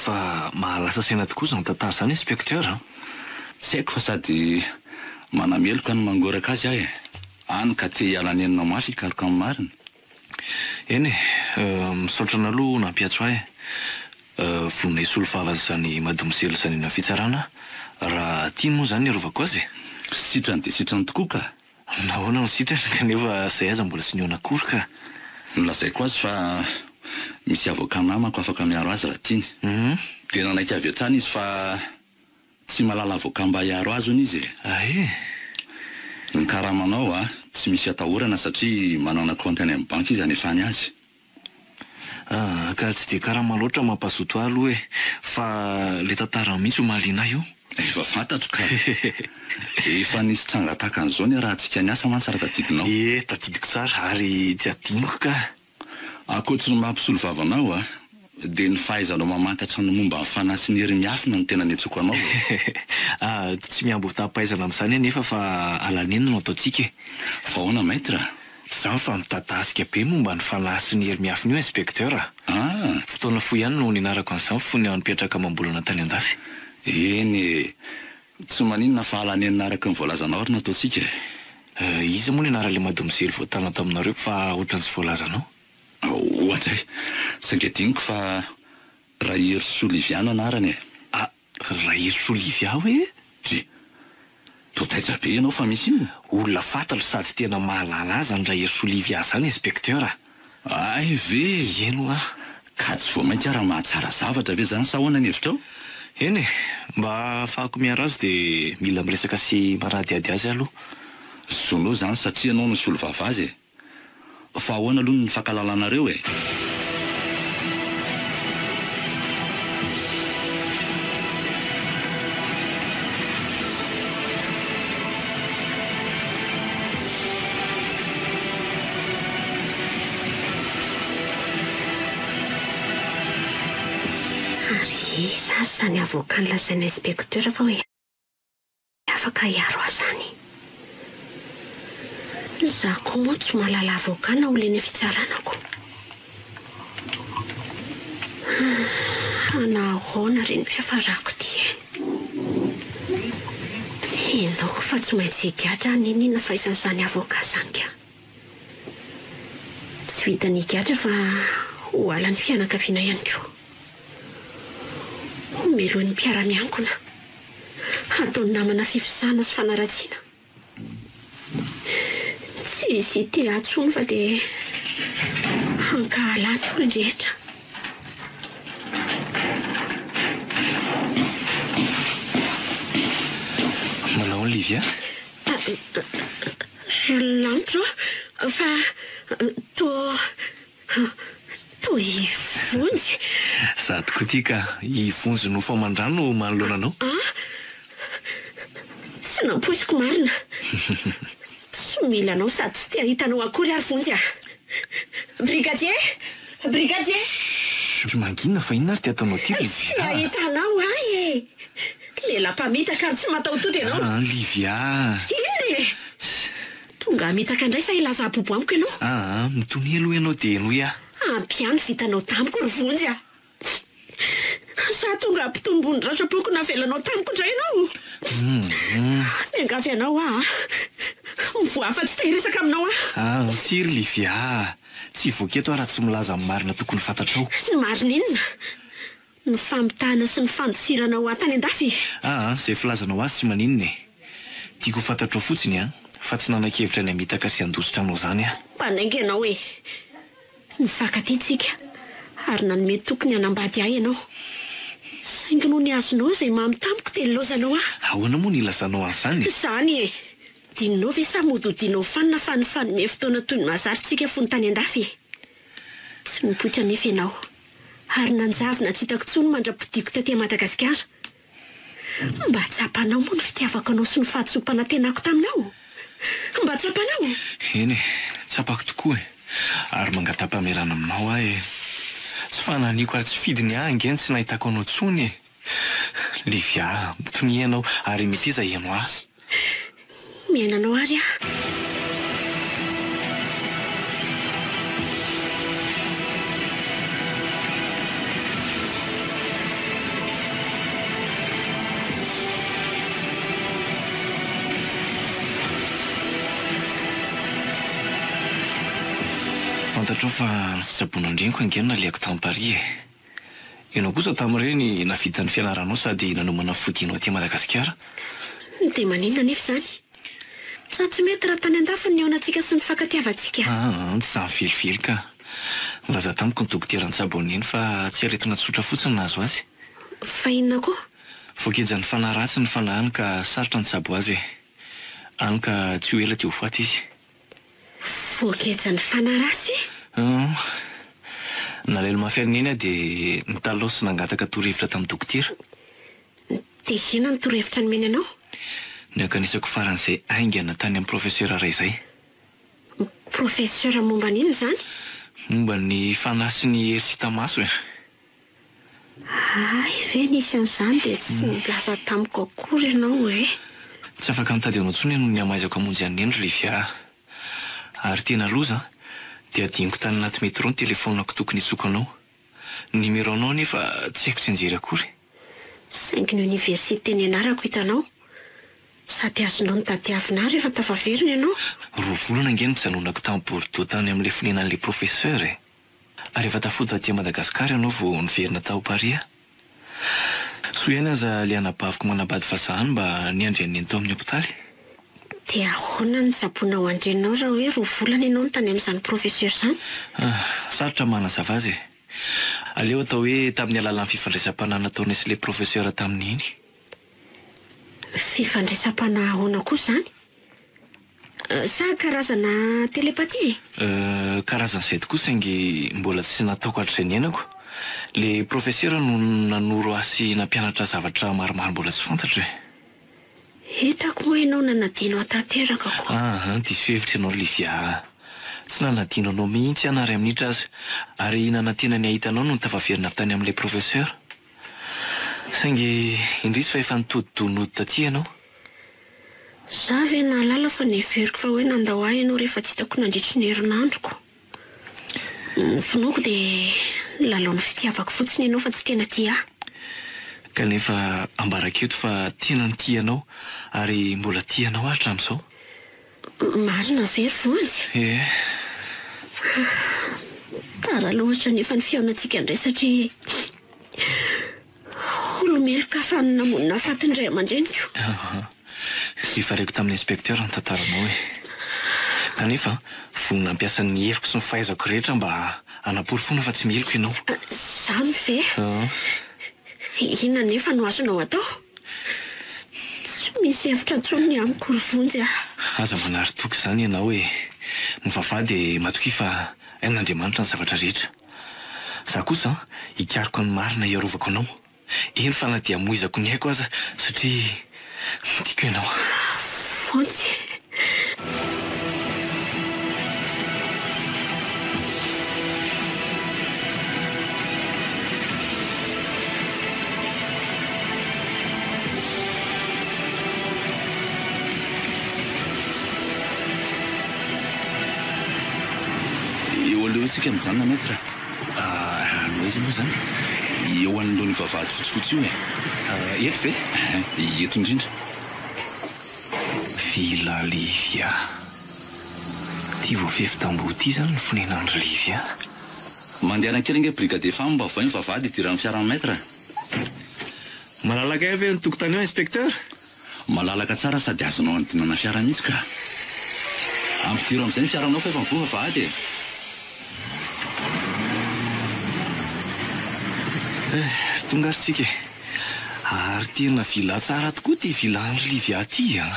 Speaker 5: Fa mahalasa saina tokoa izany tantara izany inspekteur.
Speaker 6: Tsy haiko fa sady manameloka ny mangoraka azy ahy. Any ka te hiala ny enina mafy hikaroka amin'ny marina.
Speaker 5: Eny misaotra an'aloha nampiatso ahy. Vononay solofavana izany mademoiselle izany na fitsarana. Raha tiany moa izany arovako azy.
Speaker 6: Sitrany dia sitrany tokoa ka.
Speaker 5: Nahoana ny sitrany kanefa izay aza mbola sy niona akory ka.
Speaker 6: Nolazaiko azy fa misy avoka namako afaka miaro azy raha tiany. Dia nanaiky avy hatrany izy fa tsy malala avoka mba hiaro azy hono izy. Ny karamanao tsy misy atahorana satria manana compte any amin'ny banky izy anefany azy.
Speaker 5: Ka tsy dia karama loatra mampazoto ahy aloha fa le tantara mihitsy ho mahaliana io.
Speaker 6: Efa fantatro ka. Efa nisy tranga tahaka an'izao ny raha antsika niasa mantsy raha tadidinao.
Speaker 5: Tadidiko tsara ary tsy adiniko ka.
Speaker 6: Ankoatra ny mampisolo vavanao dia ny fahaizanao mamantatra ny momba ny fanahy sy ny hery miafina no tena niantsoko anao.
Speaker 5: Tsy miambo tapaizana amin'izany nefa fa alanina no ataontsika.
Speaker 6: Fa ahoana maître?
Speaker 5: Izany fa mitadasika be momba ny fanahy sy ny hery miafina io inspekteur. Fotoana fohy ihany no ninarako an'izany fony aho nipetraka amam-bolana tany an-dafy.
Speaker 6: Eny tsy maninona fa alanenina araka ny voalazanao ary nataontsika.
Speaker 5: Iza moa ny anarale mademoiselle voatana tao aminareo fa ohatran'ny sy voalazanao?
Speaker 6: Ohatra saingy adiniko fa Rahery Soliviano anarany.
Speaker 5: Rahery Soliviano hoe?
Speaker 6: Totaitra be ianao fa misy ino?
Speaker 5: Olona fantatra sady tena mahalala azy ny Rahery Soliviano izany inspekteur.
Speaker 6: Ay ve?
Speaker 5: Eno
Speaker 6: ka tsy vao mainka raha mahatsara zavatra ve izany sa ahoana ny hevitrao?
Speaker 5: Eny mba ahafahako miaro azy dia mila miresaka sy manadiady azy aloha.
Speaker 6: Zonao izany satria ianao no solovava azy fa ahoana aloha ny fankalalanareo
Speaker 3: Sany avoka nolazaina inspektera fa hoe afaka hiaro ahy zany. Zaho koa moa tsy mahalala avoka na olena fitsaranako. Anahoana reny fiafarako ty. Enoko fa tsy maintsy higatra ninina fa isan'izany avoka zany ka. Tsy vita ny higatra fa ho ala ny fianakaviana ihany koa. Melohan'ny mpiara-miankona. Ataony namana fifisana sy fanaratsiana. Tsy izy te atsony fa dia hankahalany olon-drehetra.
Speaker 5: Manao Olivia?
Speaker 3: Lanitro fa to hivonjy.
Speaker 5: Za tokoa ty ka hivonjy no famandrano manoloana anao.
Speaker 3: Tsy nampoisiko marina. Tsy mila anao sady tsy te ahitanao akory ary vonjy ah. Brigadier! Brigadier!
Speaker 5: Manginona fa inona ary ty ataonao ty Livia?
Speaker 3: Tsy ahitanao ahy e. Lela-pamitaka ary tsy matahototy ianao.
Speaker 5: Livia!
Speaker 3: Iny e! Tonga hamitaka indray sa ilaza bobo amiko ianao?
Speaker 5: Mitony aloha ianao dia enoy ah.
Speaker 3: Ampiano vitanao tamiko ry vonjy ah. Sa tonga ampitombony ratra-poko navelanao tamiko indray ianao. Miangavy ianao ah. Mivoafa-tsy tehiresaka aminao ah.
Speaker 5: Tsiry Livia. Tsy voaketo raha tsy milaza amin'ny marina tokony fantatrao.
Speaker 3: Ny marina inona? Ny famitana sy ny fandosiranao atany an-dafy.
Speaker 5: Izay filazanao azy tsy maninona e. Tiako fantatrao fotsiny fa tsy nanan-kevitra ny hamitaka sy handositra anao zany ah.
Speaker 3: Mpanengy ianao e. Nifankaty tsika ary nanome tokony hanambady ahy ianao. Saingy noho ny azonao izay mamy tamiko telozanao ah.
Speaker 5: Ahoana moa ny ilazanao an'izany?
Speaker 3: Zany e. Dininao ve sa mododinao fanina fa ny fanome fotoana toy ny mahazaritsika fony tany an-dafy. Tsy nipoitra nefa ianao. Ary nanjavina tsy hitako intsony mandra-podiko taty Madagasikara. Mba tsapanao moa ny fitiavako anao sy ny fahatsopana tenako taminao. Mba tsapanao.
Speaker 5: Eny e, tsapako tokoa e. Ary mangatapa-merana aminao aho e. Tsy fananiko ary tsy fidiny ahy angeny tsy nahitako anao tsony e. Livia, mitony ianao ary meteza ianao ahy.
Speaker 3: Miainanao ary ah.
Speaker 5: Fantatrao fa ny fitsaboana andreniko angeny naliako tamin'ny Paris e. Ianao kosa tamin'ireny navita ny fianaranao sady nanomana fodianao aty Madagasikara.
Speaker 3: Dia maninona nefa zany? Sa tsy mety raha tany an-dafy ny aonantsika sy ny fankatiavantsika?
Speaker 5: Tsy samy velively ka. Laza tamiko ny dokotera Ntsabony iny fa tsy aretina tsotra fotsiny nahazo azy.
Speaker 3: Fa inona koa?
Speaker 5: Voakejan'ny fanahy ratsy ny fanahany ka sarotra ny tsabo azy e. Any ka tsy ho ela teo ho faty izy.
Speaker 3: Voakejan'ny fanahy ratsy?
Speaker 5: Nalelo mafiarina iny dia nitalao sy nangataka torohevitra tamin'ny dokotera.
Speaker 3: Dia inona ny torohevitra nomeny anao?
Speaker 5: Ny ankanisako faran'izay aingana tany amin'ny profesera iray izay.
Speaker 3: Profesera momba n'inona zany?
Speaker 5: Momba ny fanahy sy ny hery sy tamaso e.
Speaker 3: Ve nisy an'izany dia tsy nilaza tamiko akory ianao e.
Speaker 5: Tsy afaka mitady anao intsony noho ny hamaizako hamonjy an'ny endry Livia. Ary tena loza dia adiniko tany anaty metro ny telefonako tokony hitsoko anao. Nimero anao nefa tsy haiko tsy anjery akory.
Speaker 3: Saingy ny oniversité ny anarako hitanao. Sady azonao nitadiavina rehefa tafaverina ianao.
Speaker 5: Roa volana angeny mijanonako tamin'ny Bordeaux tany amin'ilay fonenan'ilay professeur e. Ary efa tafody taty Madagasikara ianao vao niverina tao Paris. So ihany aza le anabaviko manabady fasahany mba niandreniny tao amin'ny hopitaly.
Speaker 3: Dia ahoana ny tsaboana ho andrenao raha hoe roa volana ianao ny tany amin'izany professeur izany?
Speaker 5: Sarotra manazava azy e. Aleo atao hoe tamin'ny alalan'ny fifandraisam-panahy nataony sy le professeur tamin'ny iny.
Speaker 3: Fifandraisam-panahy ahoana koa izany? Sa karazana telepatie?
Speaker 5: Karazan'izay tokoa saingy mbola tsy nataoko hatrizay ny ainako. Le professeur no nanoro ahy sy nampianatra zavatra maromaro mbola tsy fantatra e.
Speaker 3: Hitako moa ianao nanadino atanteraka ko.
Speaker 5: Diso hevitra ianao Livia. Tsy nanadino anao mihitsy ana ray minitra aza. Ary nanantena ny ahitanao no nitafaverina avy tany amin'ilay professeur.
Speaker 7: Saingy indrisy fa efa nitodidonody taty ianao.
Speaker 3: Za ve nahalala fa neveriko fa hoe nandao ahy ianao rehefa tsy hitako nandritry ny herinandroko. Vonoako dia lalao ny fitiavako fotsiny ianao fa tsy tena tia ahy.
Speaker 7: Kanefa ambaraketo fa tena ny tianao ary mbola tianao ahy hatramin'izao.
Speaker 3: Marina very vonjy. Tara loatra nefa ny fihaonantsika indray satria olomeloka afahany namonina fatindray aman-dreniko.
Speaker 7: Efa reko tamin'ny inspekteur ny tantaranao hoe. Kanefa vonona ampiasa ny heliko sy ny fahaizako rehetra mba hanapory foana fa tsy mieliko ianao.
Speaker 3: Zany ve? Inona nefa no azonao atao? Tsy misy hevitra intsony amiko ry vonjy aho.
Speaker 7: Aza manary toky izany ianao hoe mivavah dia matokia fa ain'Andriamanitra ny zavatra rehetra. Za kosa hikariko ny marina iarovako anao. Eny fa na dia hamoizako ny haiko aza satria tiako ianao.
Speaker 3: Vonjy.
Speaker 6: Eo aloha tsika mijanona maître.
Speaker 7: Aloha izy moa zany.
Speaker 6: Eo anoloan'ny vavahady fotsifotsy io e.
Speaker 7: Eto ve?
Speaker 6: Eto indrindra.
Speaker 7: Vila Livia. Ty voafefy tamboho ty zany ny fonenandro Livia.
Speaker 6: Mandeha kely nge brigade femme mba vai ny vavahady idiran'ny fiaran'ny maître.
Speaker 7: Malalaka ve ny tokotany eo inspekteur?
Speaker 6: Malalaka tsara sady azonao andinana fiara mihitsy ka. Ampidiro amin'izay ny fiaranao fa efa mivoha vavahady e.
Speaker 7: Tonga ary tsika. Ary tena vila tsara tokoa ty vilan'andro Livia ty a.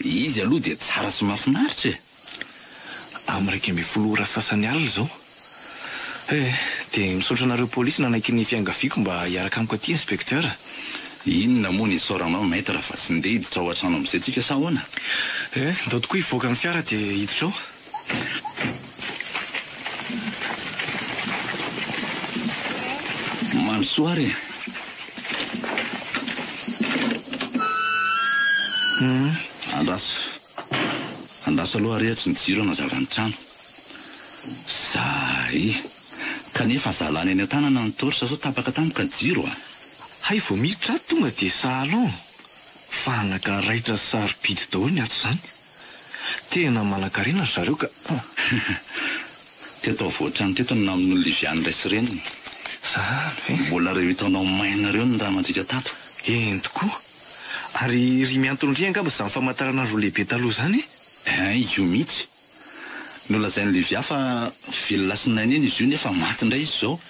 Speaker 6: Izy aloha dia tsara sy mahafinaritra e.
Speaker 7: Amin'ny 12 ora sasany alina izao. Dia misaotra anareo polisy nanaiky ny fiangaviako mba hiaraka amiko aty inspekteur.
Speaker 6: Inona moa ny isaoranao maître fa tsy ndeha hiditra ao an-trano amin'izay tsika sa ahoana?
Speaker 7: Ndao tokoa hivoaka ny fiara dia hiditra ao.
Speaker 6: Mansoary. Andraso aloha rehetra ny jiro anazava ny trano. Zay. Kanefa zalany eny an-tanana ny toritra sao tapaka tamika ny jiro a.
Speaker 7: Hay vao miditra tonga dia salon. Fanaka raitra sarobidy daholo ny ato izany. Tena manan-karena zareo ka.
Speaker 6: Teto avoatrano teto ny namin'ny Liviane ray sy reniny.
Speaker 7: Zany ve?
Speaker 6: Mbola reo hitanao maina reo ny raha mandrika tato.
Speaker 7: Eny tokoa. Ary ry miantony ry angamba izany famantaranandro lehibe taloha zany e?
Speaker 6: Io mihitsy. Nolazain'ny Livia fa velona sinainy eny izy io nefa maty indray izy zao.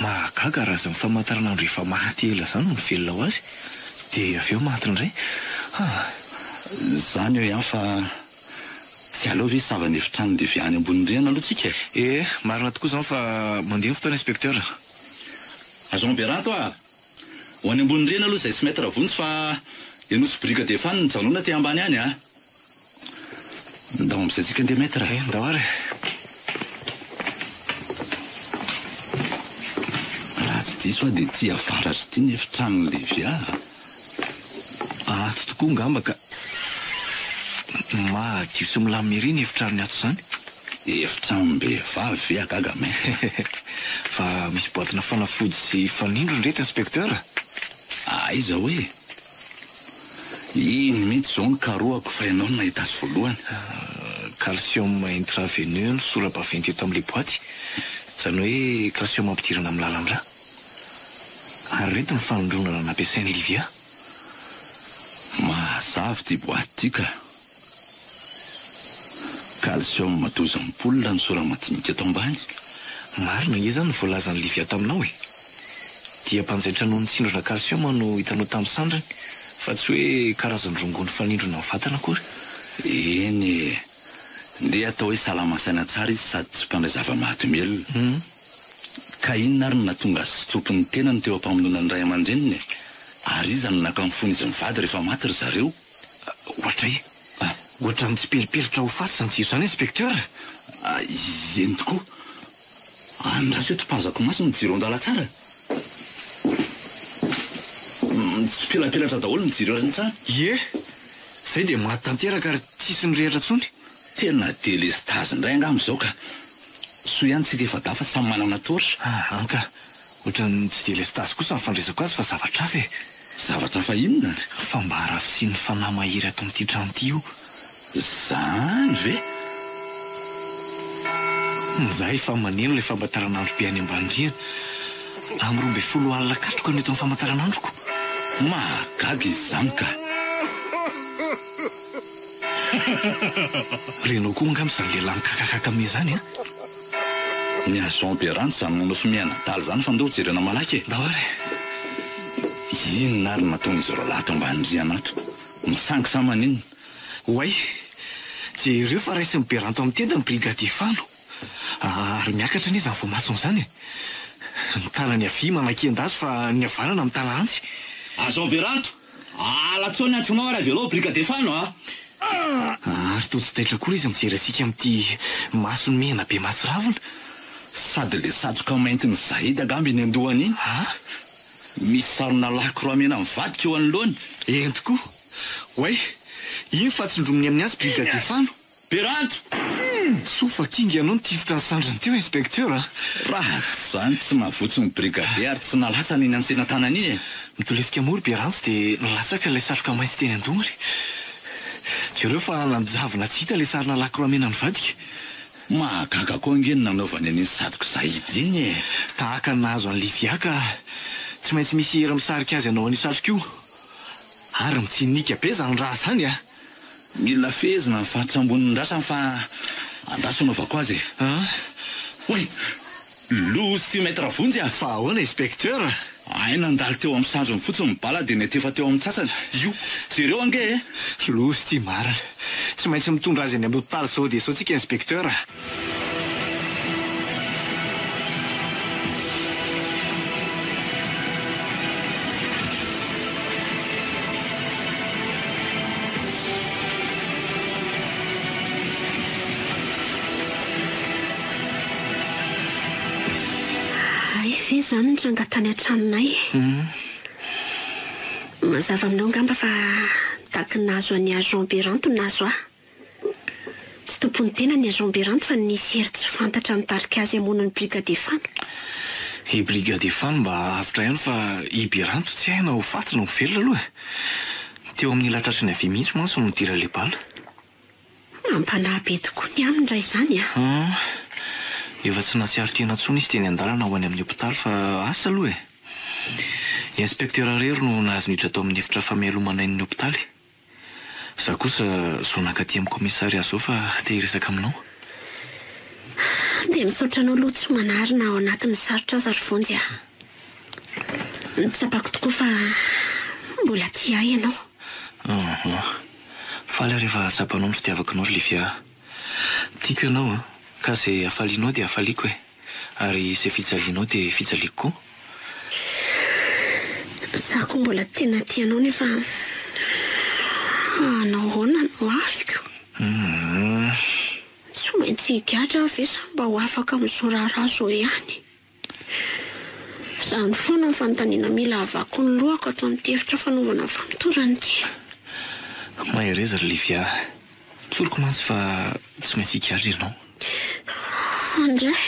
Speaker 7: Mahagaga raha izany famantaranandro efa maty ela zany no velona ho azy. Dia avy eo maty indray.
Speaker 6: Zany eo ihany fa tsy aleo ve savany efitrano Livia any ambony rihana aloha tsika.
Speaker 7: Marina tokoa izany fa mandeha fotoana inspekteur.
Speaker 6: Azon Beranto a. Ho any ambony rihana aloha izay sy maître vonjy fa enosy brigade fan ny janoana ty ambany any a. Ndao amin'izay tsika ndeha maître.
Speaker 7: Ndao ary.
Speaker 6: Raha tsy diso a dia ty avaratry ty ny efitrano Livia.
Speaker 7: Ato tokoa ngamba ka madio sy milamy ery ny efitrano ato izany.
Speaker 6: Efitranom-behivavy ve agaga me.
Speaker 7: Fa misy boatina fanafody sy fanindro ndreto inspekteur.
Speaker 6: Iza hoe iny mihitsy zao ny karoako fa ianao no nahita azy voalohany.
Speaker 7: Calcium intraveineux no sora-baventy eto amin'ilay boaty. Izany hoe calcium ampidirana amin'ny lalan-drà. Ary reto ny fanondronana nampiasain'ny Livia.
Speaker 6: Mazavy ty boaty ty ka. Calcium matozam-polona ny sora-madinika eto ambany.
Speaker 7: Marina ie zany ny voalazan'ny Livia taminao e. Dia mpanjaitra noho ny tsindrona calcium no hitanao tamin'ny sandrany, fa tsy hoe karazan-drongony fanindrona ny vatana akory.
Speaker 6: Eny nde atao hoe salamasaina tsara izy sady tsy mpandray zava-mahadomelona. Ka inona ary no nahatonga azy sy tokony tenany teo ampamonona ny ray aman-dreniny. Ary izy no nakamfony izy mivady rehefa maty ry zareo.
Speaker 7: Ohatra e? Ohatra ny tsy pelipelitra ho faty zany tsiro zany inspekteur.
Speaker 6: Eny tokoa. Andraso eto mpazako maso ny jiro an-dala tsara. pilapilatra daholo ny jiro reny tsara.
Speaker 7: Ie, zay dia maty tanteraka ary tsisy ny rehetra tsony.
Speaker 6: Tena delestazy indray angamo ka so ihany tsika efa dafa samy manana toritra.
Speaker 7: Anka ohatrany tsy delestazy kosa ny fandresako azy fa zavatra hafa e.
Speaker 6: Zavatra fa inona?
Speaker 7: Fa mba arafy sy ny fanahy mahery ato amin'ity trano ity io.
Speaker 6: Zany ve?
Speaker 7: Zahay fa maneno ilay famantaranandro be any ambanidiana. Amin'ny 12 alina katroka ny eto amin'ny famantaranandroko.
Speaker 6: Mahagaga izany ka.
Speaker 7: Renao koa angamba izany lehilahy mikakakaka me zany a.
Speaker 6: Ny Jean Berant zany nonofo mianadaly zany fa ndao jerena malaky e.
Speaker 7: Dahary.
Speaker 6: Inona ary nataon'izy ireo lahat ambanidiana ato? Misangy maninona?
Speaker 7: Oay, jereo fa raisy ny Beranto amin'ny tenda ny brigadier Fano. Ary miakatra n'izy amin'ny voamasony zany. Ny tanany avy manan-kiandazy fa ny havanana amin'ny tana antsy.
Speaker 6: Jean Beranto, alatsao ny antsinao ary avy aloha brigadier Fano a.
Speaker 7: Ary to tsy taitra koa izy mijery antsika amin'ity masony mena be matsiravina.
Speaker 6: Sady le satroka mainty ny Zahid angamba eny andohany iny. Misy sarona lakroa mena mivadika eo anoloany.
Speaker 7: Eny tokoa. Oay, iny fa tsindrominy amin'ny azy brigadier Fano.
Speaker 6: Beranto!
Speaker 7: Sofa kinga ianao ny tifotra ny sandrany teo inspekteur a.
Speaker 6: Raha zany tsy mahavotsy ny brigadier ary tsy nalasana iny ansena tanany iny e.
Speaker 7: Mitolefika moro Beranto dia nilatsaka ilay satroka mainty teny an-dongany. Jereo fa nanjavona tsy hita ilay sarina lakroa mena mivadika.
Speaker 6: Mahagaga koa angeny nanaovany an'iny satroka Zahid iny e.
Speaker 7: Tahaka ny nahazo an'ilay viaka, tsy maintsy misy hera misarika azy anao an'io satroka io. Ary mitsinika be zany raha zany a.
Speaker 6: Mila fezina ny fatotra amboniny ndrasany fa andraso anaovako azy e. Oe, lozy ty maître vonjy a.
Speaker 7: Fa ahoana inspekteur?
Speaker 6: Ay nandalo teo amin'ny sandrony fotsiny mibala dia netefa teo amin'ny tsatsany. Io, jereo ange e.
Speaker 7: Lozy ty marina. Tsy maintsy mitondra azy any amin'ny hôpitaly sao dia sao tsika inspekteur.
Speaker 3: Ve zany ny rangatany an-tranonay? Mazava aminao angamba fa taky nahazo an'ny Jean Beranto nahazo aho. Tsy tompony tena ny Jean Beranto fa nisy hery tsy fantatra nitarika azy hamonan'ny brigadier Fano.
Speaker 7: I brigadier Fano mba avitra ihany fa i Beranto tsy haina ho faty no velona aloha. Teo amin'ny latratrany avy mihitsy manso no tira le bala.
Speaker 3: Mampanahy be tokoa ny aminy ray izany a.
Speaker 7: Efa tsy natsiaro tena tsony izy teny an-dalana ho any amin'ny hôpitaly fa asa aloha e. Inspekteur Rero no nahazo niditra tao amin'ny efitra famelomana ny hôpitaly. Za kosa so nakaty amin'ny komisaria zao fa te hiresaka aminao.
Speaker 3: Dia misaotra anao loha tsy manarina ao anatin'ny sarotra azy ary vonjy a. Nitsapako tokoa fa mbola ty ahy ianao.
Speaker 7: Faly rehefa tsapanao ny fitiavako anao Livia. Tiako ianao a. Ka izay afalianao dia afaliako e. Ary izay fijalianao dia fijaliako koa.
Speaker 3: Za koa mbola tena tianao nefa anao ahoana no afiko. Tsy maintsy higadra ve sa mba ho afaka amin'izao raharaha zao ihany. Izany foana ny fanontaniana mila havako ny lohako ato amin'ny efitra fanaovana famitorana ity.
Speaker 7: Mahereza ry Livia. Tsoroko mantsy fa tsy maintsy higadra ianao.
Speaker 3: Andray,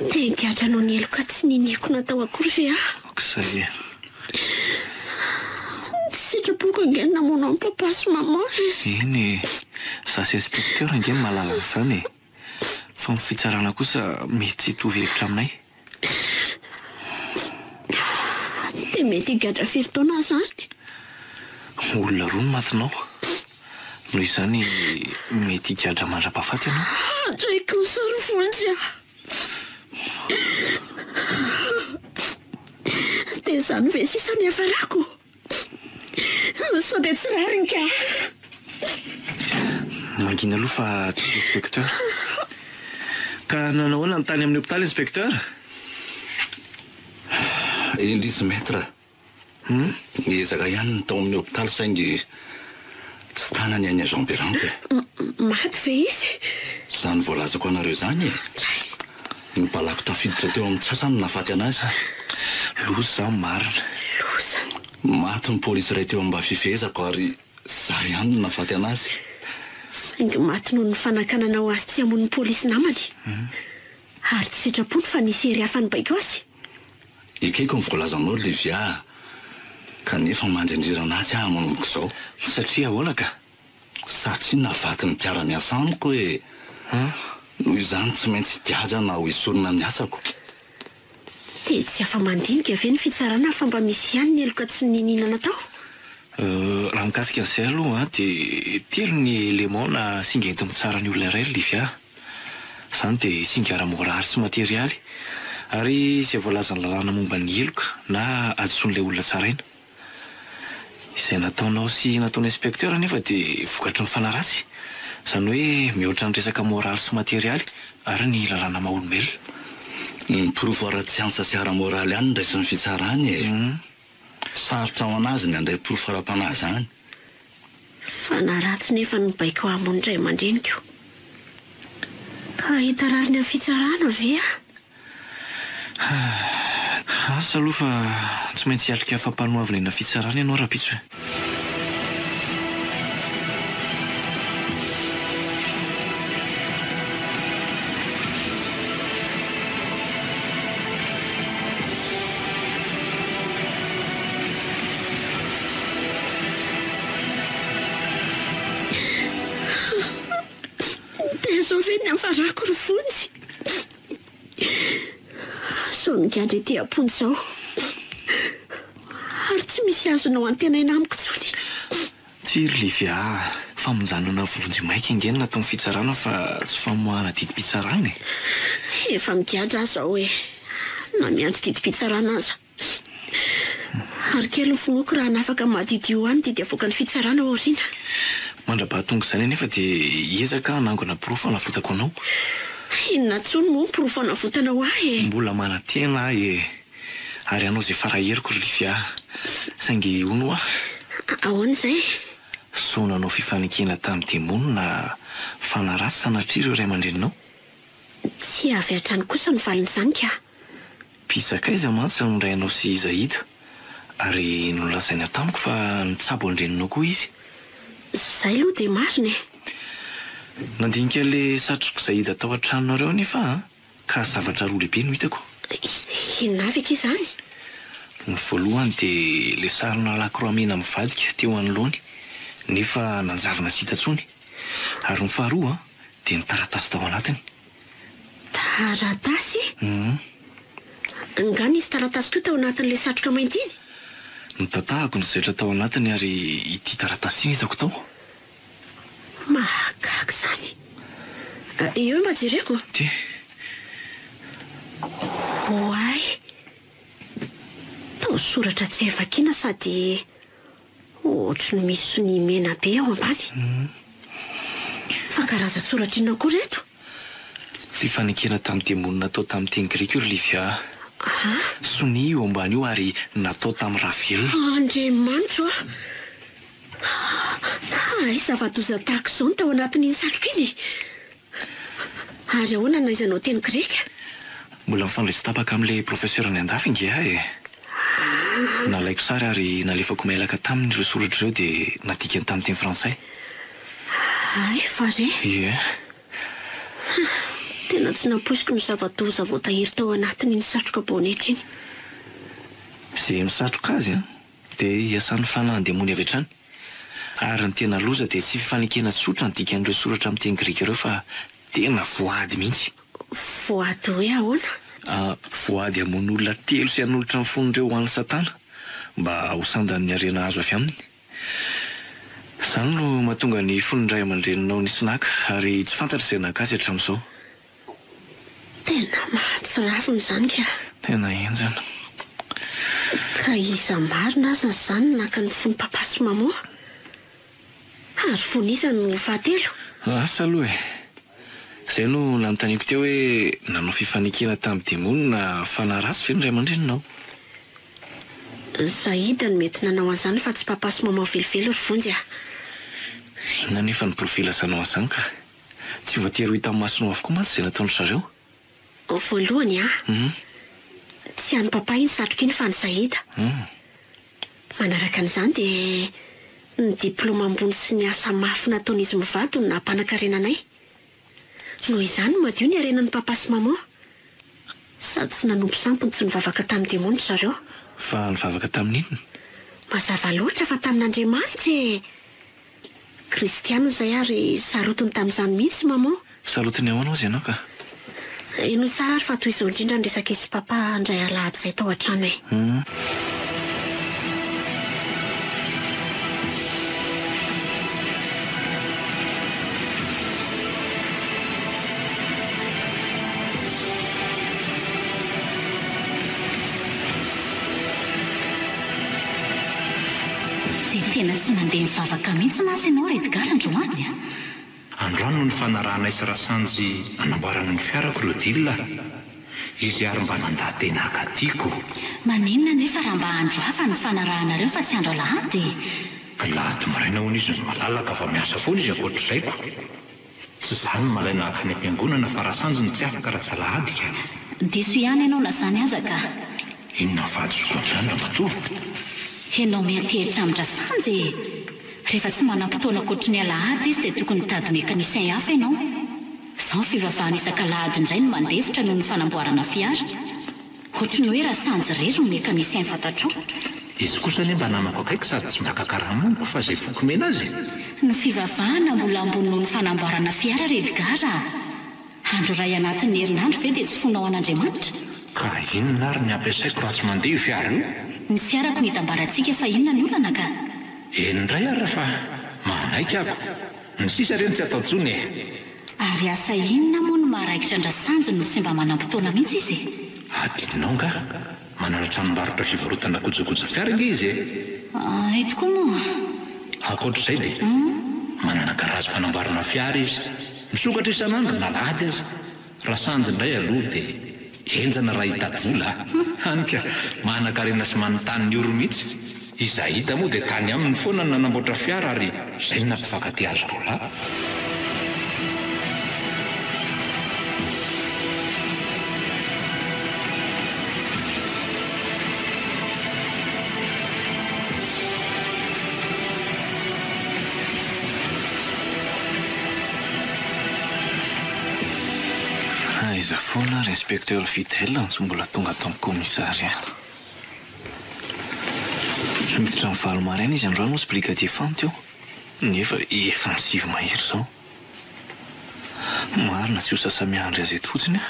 Speaker 3: dia higadra anao ny eloka tsy niniko natao akory ve ah?
Speaker 7: Okizay.
Speaker 3: Tsy sitrapoko angeny namoana amin'ny papa sy mama.
Speaker 7: Eny, za sy inspekteur angeny mahalala an'izany e. Fa ny fitsarana kosa mety tsy hitovy hevitra aminay.
Speaker 3: Dia mety higadra firy taona zany?
Speaker 7: Olona roa no matinao. Noho izany mety higadra mandra-pahafaty ianao.
Speaker 3: Andraiko ny sary vonjy ah. Dia izany ve sisa ny hafarako? Sao dia tsy rariny ka?
Speaker 7: Mangina aloha fa tia inspekteur. Ka nanahoana ny tany amin'ny hôpitaly inspekteur?
Speaker 6: Indrisy maître. Niezaka ihany ny tao amin'ny hôpitaly saingy tsy tanany any Jean Beranto.
Speaker 3: Maty ve izy?
Speaker 6: Izany voalazako anareo izany e. Ny balako tafiditra teo amin'ny tratrany nafaty anazy.
Speaker 7: loza zaho marina.
Speaker 3: Loza.
Speaker 6: Maty ny polisy iray teo mba fifezako ary za ihany no nafaty anazy.
Speaker 3: Saingy maty noho ny fanakanana ho azy tsy hamono ny polisy namany. Ary tsy sitrapony fa nisy hery hafa ny baiko azy.
Speaker 6: Ekeko ny voalazanao Livia, kanefa mandrindrira anazy aho manomboka izao.
Speaker 7: Satria ahoana ka?
Speaker 6: Satria navaty ny mpiara-miasa amiko hoe noho izany tsy maintsy giaja na ho esorina ny asako.
Speaker 3: Dia tsy afa-mandinika ve ny fitsarana fa mba misy ihany ny eloka tsy nininana tao?
Speaker 7: Raha mikasika an'izay aloha dia telo ny élément na singa ento mitsara ny olona iray Livia. Izany dia singa ara-moraly sy materialy ary izay voalazany lalàna momba ny eloka na adsoan'ilay olona tsaraina. Izay nataonao sy nataon'ny inspekteur nefa dia vokatry ny fanaratsy. Izany hoe mihoatra ny resaka moraly sy materialy ary ny lalàna maha-olombelona.
Speaker 6: Ny profo ara-tsiansa sy ara-moraly ihany ndraisin'ny fitsarany e. Sarotra ao anazy ny andray profo ara-panahy zany.
Speaker 3: Fanaratsy nefa ny baiko ambony indray aman-dreniko. Ka hitarariny amin'ny fitsarana ve a?
Speaker 7: Asa aloha fa tsy maintsy hiatrika fampanoavana ena fitsarana ianao raha-pitso e.
Speaker 3: Zoveny amin'ny farako ry vonjy. Sao nigadra ety ampony izao. Ary tsy misy azonao antenaina amiko tsony.
Speaker 7: Tsiry Livia, famonjanana vonjy maika ingeny natao ny fitsarana fa tsy famoahana didim-pitsarana e.
Speaker 3: Efa migadra aza hoe na miandry didim-pitsarana aza. Ary kely ny fonoko raha nafaka mahadidio any didy avoaka ny fitsarana aoriana.
Speaker 7: Mandra-bahatonga izany nefa dia ezaka hanangona profo hanavotako anao.
Speaker 3: Inona tsony moa ny profo hanavotanao ahy e?
Speaker 7: Mbola manantena ahy e. Ary anao izay faraheriko ry Livia. Saingy hono aho.
Speaker 3: Ahoana izay?
Speaker 7: So nanao fifanekena tamin'ny demono na fanaratsy sanatria ireo ray aman-dreninao?
Speaker 3: Tsy avy hatrany kosa ny valin'izany ka.
Speaker 7: Pisakaiza mantsy no ray anao sy Zaida. Ary nolazaina tamiko fa nitsabo andreninao koa izy.
Speaker 3: Izay aloha dia marina e.
Speaker 7: Nandinika ilay satroko Zaida tao an-tranonareo nefa ka zavatra roa lehibe no hitako.
Speaker 3: Inona avy aty izany?
Speaker 7: Ny voalohany dia ilay sarina lakroa mena mivadika teo anoloany nefa nanjavina tsy hita tsony. Ary ny faharoa dia ny taratasy tao anatiny.
Speaker 3: Taratasy? Angano izy taratasy koa tao anatin'ilay satroka mainty iny?
Speaker 7: Notatahako ny zaitra tao anatiny ary ity taratasy iny hitako tao.
Speaker 3: Mahagaga izany. Eo mba jereko?
Speaker 7: Ty.
Speaker 3: Hoay. Tao soratra tsy evakiana sady ohatry ny misy ny mena be ao ambany. Fa karazan-tsoratra inona koa reto?
Speaker 7: Fifanekena tamin'ny demonina natao tamin'ny teny grika io ry Livia. Sony io ambany io ary natao tamin'ny ravelona.
Speaker 3: Andriamanitro a! Zava-doza tahaka izao no tao anatin'iny satroka iny. Ary ahoana naizanao teny greka?
Speaker 7: Mbola mifandraisy tapaka amin'ilay profesera ny andafy inge ahy e. Nalaiko sary ary nalefako mailaka tamin'ireo soratra ireo dia nadikany tamin'ny teny frantsay.
Speaker 3: Fa re?
Speaker 7: Ie.
Speaker 3: Tena tsy napoisiko ny zava-doza voatahiry tao anatin'iny satroka bonetra iny.
Speaker 7: Izay misatroka azy dia iasan'ny fanahy demony avy hatrany. Ary ny tena loza dia tsy fifanekena tsotra ny dikan'ireo soratra amin'ny teny grika ireo fa tena voady mihitsy.
Speaker 3: Voady hoe ahoana?
Speaker 7: Voady hamon'olona telo sy hanolotra ny fonindreo ho an'ny satana mba ho sandan'ny harena azo avy aminy. Izany no mahatonga ny fonindray aman-dreninao nisy naka ary tsy fantatra izay naka azy hatramin'izao.
Speaker 3: Tena mahatsiravina izany ka.
Speaker 7: Tena enjana.
Speaker 3: Ka iza marina aza izany naka ny fony papa sy mamoa? Ary fonizany no fahatelo?
Speaker 7: Asa aloha e. Izay no nanontaniako teo hoe nanao fifanekena tamin'ny demonina na fanahy ratsy ve ny ray aman-dreninao?
Speaker 3: Zaida no mety nanao an'izany fa tsy papa sy mamoa velively ry vonjy a.
Speaker 7: Inona nefa ny profilasanao an'izany ka? Tsy voatery ho hitan'ny masonao avokoa mantsy izay nataon'ny zareo?
Speaker 3: Voalohany a? tsy any papa iny satroka iny fa ny Zahida. Manaraka an'izany dia ny diplôma ambony sy ny asa mafy nataony izy mivady no nampanankarenanay. Noho izany madio ny arenan'ny papa sy mama. Sady tsy nanompo sampony tsy nivavaka tamin'ny demonitra zareo.
Speaker 7: Fa nivavaka tamin'inona?
Speaker 3: Mazava loatra fa tamin'Andriamanitra e. Kristiana izay ary sarotiny tamin'izany mihitsy mama.
Speaker 7: Sarotiny ahoana ozy ianao ka?
Speaker 3: Ino tsara ary fa toy izao indrindra ny resaka izy papa andray alahady izay tao an-trano e.
Speaker 4: Tena tsy nandeha mivavaka mihitsy na ianao Edgar androany a.
Speaker 5: Androany no ny fanaranay sy Rasanjy anamboarana ny fiarako Rodila. Izy ary mba nandahatena akatiako.
Speaker 4: Maninona nefa raha mba andro hafa ny fanarahanareo fa tsy andro alahady?
Speaker 5: Alahady maraina hono izy no malalaka fa miasa foana izy ankoatr'izayko. Tsy izany no malaina haka ny am-piangonana fa Rasanjy no tsy afaka raha tsy alahady ka.
Speaker 4: Diso ihany ianao na zany aza ka.
Speaker 5: Inona fahadisoko amin'izany matoa?
Speaker 4: Ianao miantehitra amin'ny Rasanjy. Rehefa tsy manam-potoana ankoatry ny alahady izy dia tokony mitady mekanisien hafa ianao. Izao fivavahana isan-kalahady indray no mandefitra noho ny fanamboarana fiara. Ohatry ny hoe Rasanjy irery no mekanisien fantatrao.
Speaker 5: Izy kosa anie mba namako akaiky sady tsy makakaramoniko fa izay fokomena azy.
Speaker 4: Ny fivavahana mbola ambony noho ny fanamboarana fiara Edgar. Andro iray anatin'ny herinandro ve dia tsy fonao an'Andriamanitra?
Speaker 5: Ka inona ary ny ampiasaiko raha tsy mandeha io fiara io?
Speaker 4: Ny fiarako nitambarantsika fa inona ny olana ka?
Speaker 5: Indray ary fa manaiky ako. Ny sisa ireny tsy atao tsony e.
Speaker 4: Ary asa inona moa no maharaikitra ny Rasanjy no tsy mba manam-potoana mihitsy izy?
Speaker 5: Adinao nga manana tranombarotra fivarotana kojakoja fiara nge izy e.
Speaker 4: Eto koa moa.
Speaker 5: Ankoatr'izay dia manana garazy fanamboarana fiara izy. Misokatra isan'andro na alahady aza. Rasanjy indray aloha dia enjana raha hitady vola. Hanika manan-karena sy manontany ny oro mihitsy. Izahay hita moa dia tany aminy foana no nanamboatra fiara ary izay no nampifankaty azy roa.
Speaker 7: Aiza foana ary inspekteur Fidèle no tsy mbola tonga tao amin'ny komisaria. Miditra amin'ny valo maraina izy androany moa sy brigadier Fanty eo. Nefa efa ny 7 mahery izao. Marina tsy ho sasamiandry azy eto fotsiny a.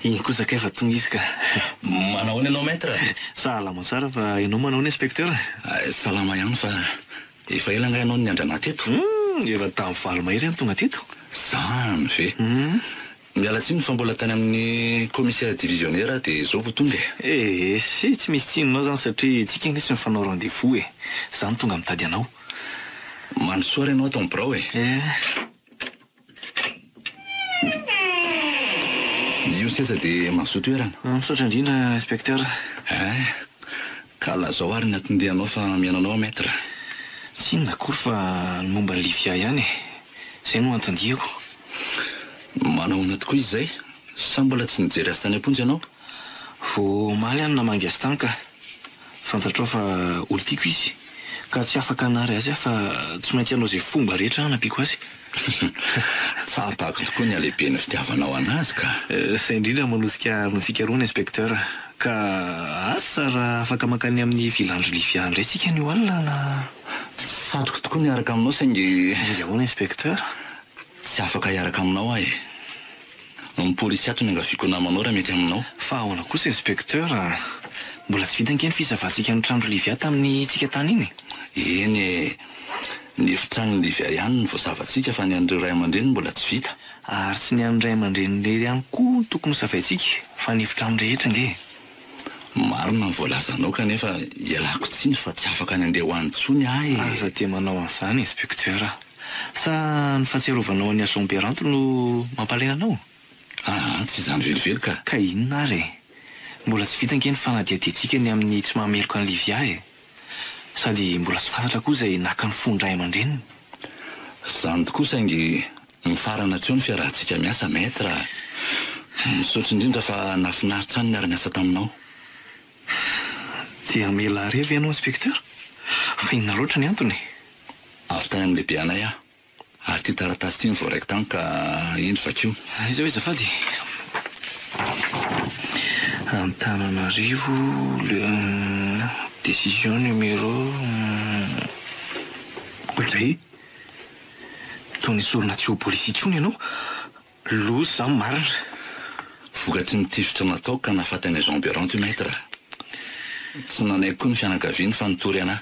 Speaker 7: Iny kosa ka efa tonga izy ka.
Speaker 6: Manao ny ianao maître?
Speaker 7: Salama tsara fa ianao manao ny inspekteur?
Speaker 6: Salama ihany fa efa ela nga ianao ny andra teto.
Speaker 7: Efa tamin'ny valo mahery ihany tonga teto.
Speaker 6: Zany ve? Miala tsiny fa mbola tany amin'ny commissaire divisionnaire dia izao vo tonga e.
Speaker 7: Sy tsy misy tsinonao zany satria tsika nge tsy mifanao rendez-vous e. Zany tonga mitady anao.
Speaker 6: Mandrosoa ianao atao birao e. Io seza dia mahazo toerana.
Speaker 7: Misaotra indrindra inspekteur.
Speaker 6: Ka lazao ary ny atondehanao fa miananao maître.
Speaker 7: Tsy inona akory fa ny momba ny Livia ihany e. Izay no antondihako.
Speaker 6: Manahona tokoa izy izay. Sa mbola tsy nijery azy tany am-ponjy ianao?
Speaker 7: Vao maly any namangy azy tany ka. Fantatrao fa olo tiako izy. Ka tsy afaka hanary azy fa tsy maintsy hanao izay fomba rehetra hanampiako azy.
Speaker 6: Tsapako tokoa ny alehibe ny fitiavanao anazy ka.
Speaker 7: Izay indrindra manosika amin'ny fikaroana inspekteur. Ka asa raha afaka makany amin'ny vilandro Livia indray sika ny olona na...
Speaker 6: Satroko tokoa niaraka aminao saingy...
Speaker 7: Saingy ahoana inspekteur?
Speaker 6: Tsy afaka hiaraka aminao ahy. Ny polisy ato ny angaviako namanao raha mety aminao.
Speaker 7: Fa ahoana kosa inspekteur? Mbola tsy vita nke ny fizavantsika ny trandro Livia tamin'ny tsika tany iny?
Speaker 6: Eny ny efitrano Livia ihany ny voazavantsika fa ny an'ireo ray aman-dreny mbola tsy vita.
Speaker 7: Ary tsy ny an'ny ray aman-dreny ihany koa tokony zavaintsika fa ny efitrano rehetra nge.
Speaker 6: Marina ny voalazanao kanefa ialako tsiny fa tsy afaka ny andeha ho any tsony ahy.
Speaker 7: Aza dia manao an'izany inspekteur. Sa ny fahatsiarovanao any Asomberanto no mampalena anao?
Speaker 6: Tsy izany velively ka.
Speaker 7: Ka inona ary? Mbola tsy vita nke ny fanadihadiantsika ny amin'ny tsy mahameloka ny Livia e. Sady mbola tsy fantatra koa izay naka ny fony ray aman-dreniny.
Speaker 6: Zany tokoa saingy ny farana treo ny fiarahantsika miasa maître. Misaotra indrindra fa nafinaritra any niara niasa taminao.
Speaker 7: Dia mila revy ianao inspekteur? Fa inona loatra ny antony?
Speaker 6: Avy tany amin'ny lehibe anay aho. Ary ty taratasy ty mivoaraiko tany ka indro vakio.
Speaker 7: Iza hoe zafady. Antananarivo le décision numéro Ohatray tony sorona tsy ho polisi intsony ianao. Loza zany marina.
Speaker 6: Vokatry ny tifitra natao ka nafatany Jean Berrand io maître. Tsy nanay koa ny fianakaviany fa nitory anahy.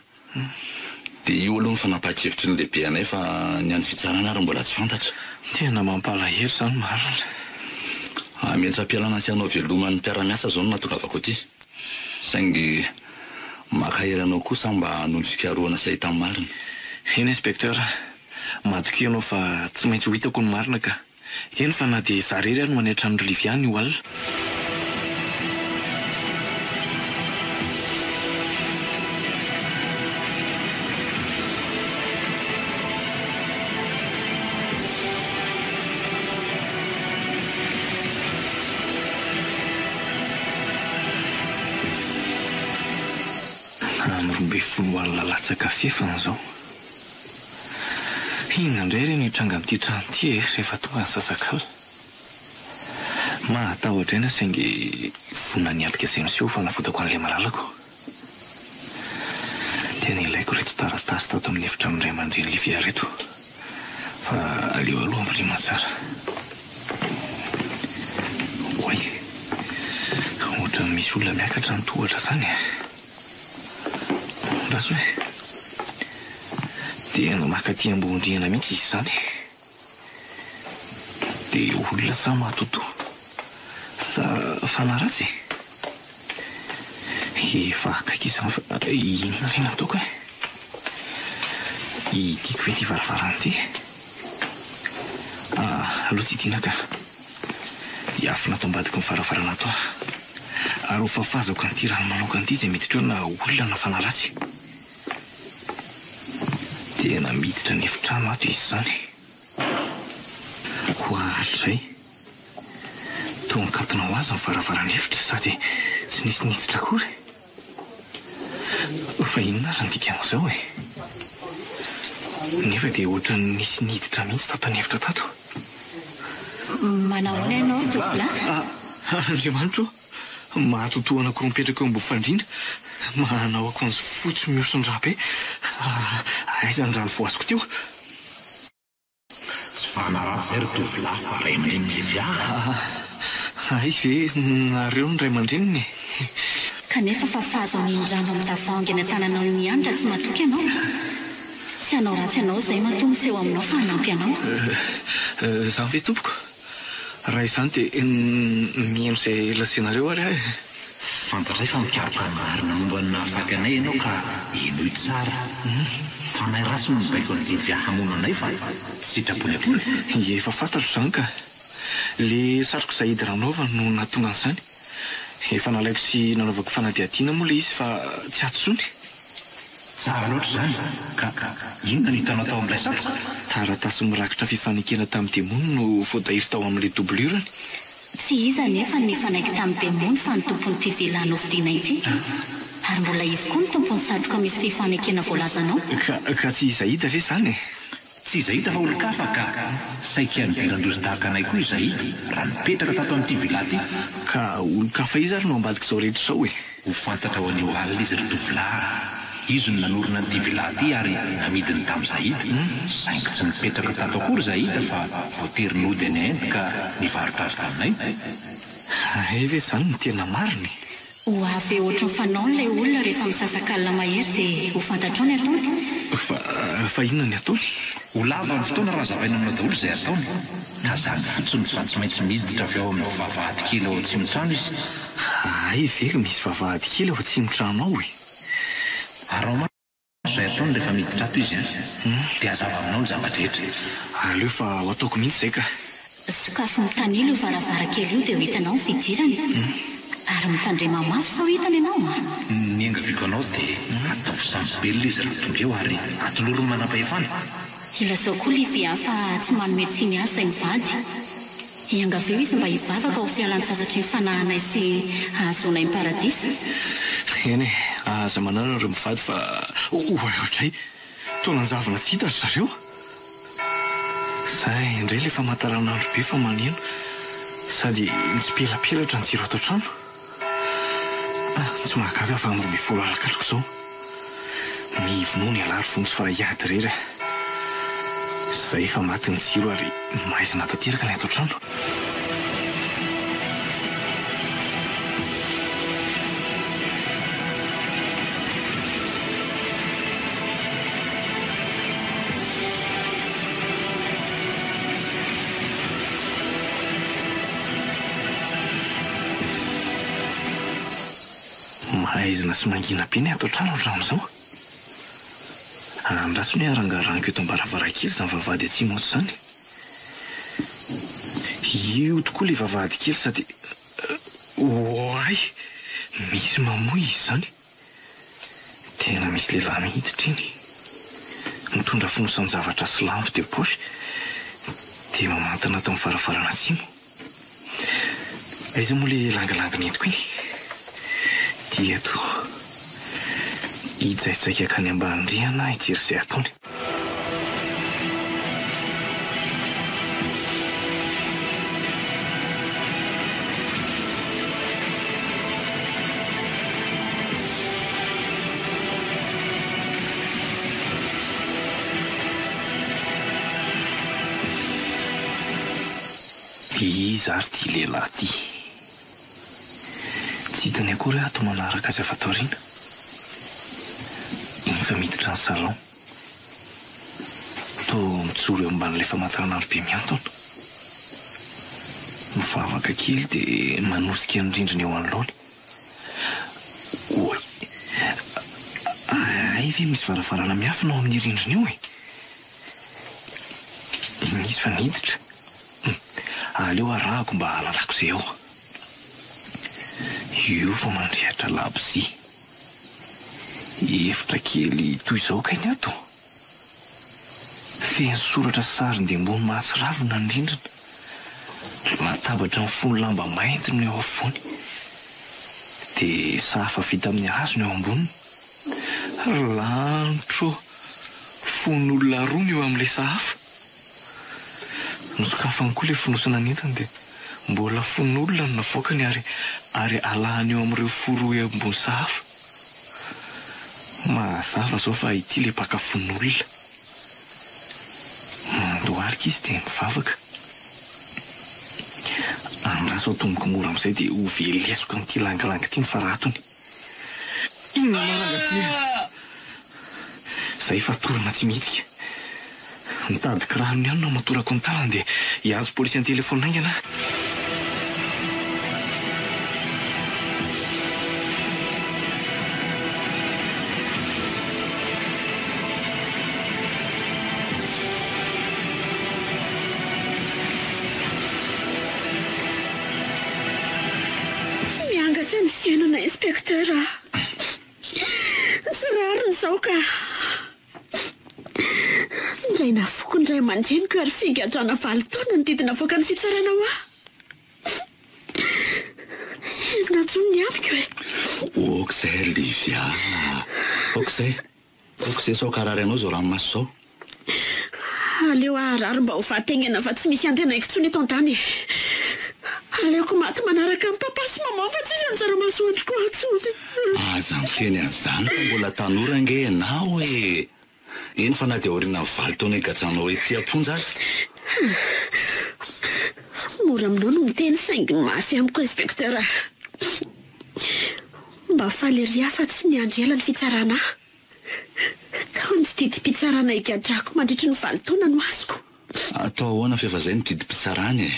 Speaker 6: Dia io aloha ny fanapahan-kevitry ny lehibe anay fa ny any fitsarana ary mbola tsy fantatra.
Speaker 7: Tena mampalahelo zany marina.
Speaker 6: Miantra-pialana sy anao veloman'ny mpiara-miasa zao no nahatongavako aty. Saingy makaheranao kosa mba noho ny fikarohana sy ahitany marina.
Speaker 7: Eny inspekteur, matoky ianao fa tsy maintsy ho hitako ny marina ka. Eny fa na dia za rery no manetra ny Liviany io alina. Amrombe folo alina latsaka fefana zao. Inona indray ireny hitranga amin'ity trano ity rehefa tonga ny sasakala. Mahatahotra ena saingy vonina nialika izay miseho fa nafotako an'ilay malalako. Tena ilaiko reto taratasy tato amin'ny efitra amin'ray aman-dreny Livia reto. Fa aleo aloha ampirimana tsara. Oay, ohatran'ny misy olona miakatra ny tohatra zany. Raso hoe dia namakaty ambondriana mihitsy izy zany. Dia olona sa matoto sa fanaratsy. Efa akaiky izany fa inona ry nataoko e? Itiako ve ty varavarana ty? Aloha tsy tiana ka. Iafina ato ambadiko ny varavarana ato aho. Ary ho fafazako an'ity rano manokana ity izay miditra eo na olona na fanaratsy. Tena miditra ny efitrano ato izy zany. Koa alizay tonkatona ho azy ny varavarana efitra sady tsy nisy niditra akory. Fa inona ary ny dikan'izao e? Nefa dia ohatra nisy niditra mihitsy tato any efitra tato.
Speaker 4: Manao ahoana ianao tovolahy?
Speaker 7: Andriamanitro, mahatotoana koa mipetraka eo ambony fandriana. Manao akanjo fotsy mihoson-drà be. Aiza ny rano voasiko teo?
Speaker 5: Tsy fanaratsy zay ry tovolahy fa ray aman-dreny Livia.
Speaker 7: Ay ve nareo ny ray aman-dreniny?
Speaker 4: Kanefa fa fahazo anindrano amin'ny tavoahangy any an-tananao ny anitra tsy matoky ianao. Tsy hanao ratsy ianao izay mahatonga seho aminao fa hanampy anao.
Speaker 7: Zany ve tompoko? Raha izany dia mihaino izay lasenareo ary ahy.
Speaker 5: Fantatray fa mikaroka ny marina momba ny nahafaty anay ianao ka enoy tsara. Fa nay ratsy no mibaiko ny Livia hamono anay fa tsy sitrapony akory.
Speaker 7: Efa fantatro zany ka. Le satroko Zaïdy Ranova no nahatonga an'izany. Efa nalaiko sy nanaovako fanadihadiana moa le izy fa tsy atsony.
Speaker 5: Tsara loatra zany. Ka inona no hitanao tao amin'ilay satroka?
Speaker 7: Taratasy mirakitra fifanekena tamin'ny demony no voatahiry tao amin'ilay doublure.
Speaker 4: Tsy iza nefa ny fanaiky tamin'ny demony fa ny tompony ty velany ovidiana ity. Ary mbola izy koa ny tompony satroka misy fifanekena voalazanao.
Speaker 7: Ka tsy Zaïdy ve zany?
Speaker 5: Tsy Zaïdy fa olon-kafa ka saika nidiran-dozy tahaka anay koa i Zaïdy raha nipetraka tato amin'ity vila ty.
Speaker 7: Ka olon-kafa izy ary no ambadika izao rehetra izao e.
Speaker 5: Ho fantatra ho an'io alina izy ry tovolahy. Izy no nanorina n'ity vila ty ary namidiny tamin'ny Zaïdy. Saingy tsy nipetraka tato akory Zaïdy fa voatery nody any Inde ka nivarotra azy taminay.
Speaker 7: Ay ve zany ny tena mariny?
Speaker 4: Ho avy ohatry ny fanao n'ilay olona rehefa misasakalina mahery dia ho fantatrao ny ataony.
Speaker 7: Fa inona ny ataony?
Speaker 5: Ho lava ny fotoana raha zavaina aminao daholo izay ataony. Ka zany fotsiny fa tsy maintsy miditra avy ao amin'ny vavahady kely ao atsimo-trano izy.
Speaker 7: Ay ve misy vavahady kely ao atsimo-trano ao e?
Speaker 5: Ary ao izay ataony rehefa miditra ato izy dia hazava aminao ny zavadrehetra.
Speaker 7: Aleo fa ho ataoko mihitsy izay ka.
Speaker 4: Sokafy mitanilo io varavarankely io dia ho hitanao ny fidirany. Ary mitandrema mafy sao hitany ianao
Speaker 5: ny angaviko anao dia ataovy samybelona izy raha tonga eo ary atolorony manam-pahefana.
Speaker 4: Ilazao koa Livia fa tsy manome tsy miasa izay mivady. iangaveo izy mba hivavaka ho fialan-tsasatry ny fanahinay sy ahazonay ny paradisa.
Speaker 7: Eny aza manana reo mivady fa ohatray tonanjavana tsy hita ry zareo. Zay indray lefa mataranandro be fa maneno sady tsy pelapelatra ny jiro ato trano. Tsy mahagaga fa amroa 10 alakatroko izao. Mivono ny alary fontsy fa hiady rery. Zay efa maty ny jiro ary maizina tanteraka ny ato trano. Maizina sy mangina be ny ato trano hatramin'izao. Andraso ny arangaraniko eto am-baravarakely izany vavahady atsy moto izany. Io tokoa ilay vavahady kely sady oay misy mamoy izy izany. Tena misy lehilahy mihiditra iny mitondra fonosan-javatra sy lampe de poche dia mamantana tao amin'ny varavarana atsimo. Aiza moa ilay langalangana entiko iny? Dia eto hijaitsaika ka ny ambanindriana hijery izay ataony. Iza ary ty lehilahy ty? Tsy hitany akory ato manaraka azy avy ato aoriana. Iny fa miditra ny salon. Toa mijoro eo amban'ilay famantaranandro be miantona. Mivavaka kely dia manosika ny rindrina eo anoloany. Oy! Ay ve misy varavarana miafina ao amin'ny rindrina eo e? Iny izy fa niditra. Aleo arahako mba halalako izay eo. Io fa mandrehatra labozia. Efitra kely toy izao kainy ato. Feno soratra sary dia ambony mahatsiravina ny rindrina. Latabatra mifono lamba mainty no eo afovoany. Dia sahafa vita amin'ny hazo no eo amboniny. Lanitro fon'olona roa no eo amin'ilay sahafa. Nosokafany koa ilay fonosana nentany dia mbola fon'olona no navoakany ary alahany eo amin'ireo foro eo ambony sahafa. Mazava zao fa ity ilay mpaka fon'olona. Mandoharika izy dia mivavaka. Andraso tomboko mora amin'izay dia ho velesiko amin'ity langalanga ity ny faratony. Inona malanga ty? Zay fa torona tsy mihitsika. Mitady kirarony ihany no matorako ny tanany dia hiantso polisy ny telefonina aingana.
Speaker 3: Miangatra ny fiainana inspektera. Tsy rariny izao ka. Indray nafoko indray mandreniko ary figadrana 7 taona ny didina avoaka ny fitsarana ho aho. Natsoiny amiko e.
Speaker 6: Okizay Livia. Okizay sao karary anao zao ranomaso zao.
Speaker 3: Aleo aharary mba ho vahatenena fa tsy misy andenaiko tsony eto an-tany. Aleoko maty manaraka amin'ny papa sy mama fa tsisy anjara masoandroko atsony.
Speaker 6: Aza miteny an'izany fa mbola tanora nge ianao e. Eny fa na dia aoriana 7 taona higatranao ety amponja azy.
Speaker 3: Mora aminao no miteny saingy ny mafy amiko inspektera. Mba faly ery hafa tsy niandrela ny fitsarana. Kao ny tsy didy mpitsarana higadrako mandritry ny 7 taona no azoko.
Speaker 6: Atao ahoana fa efa izay ny didy mpitsarana e.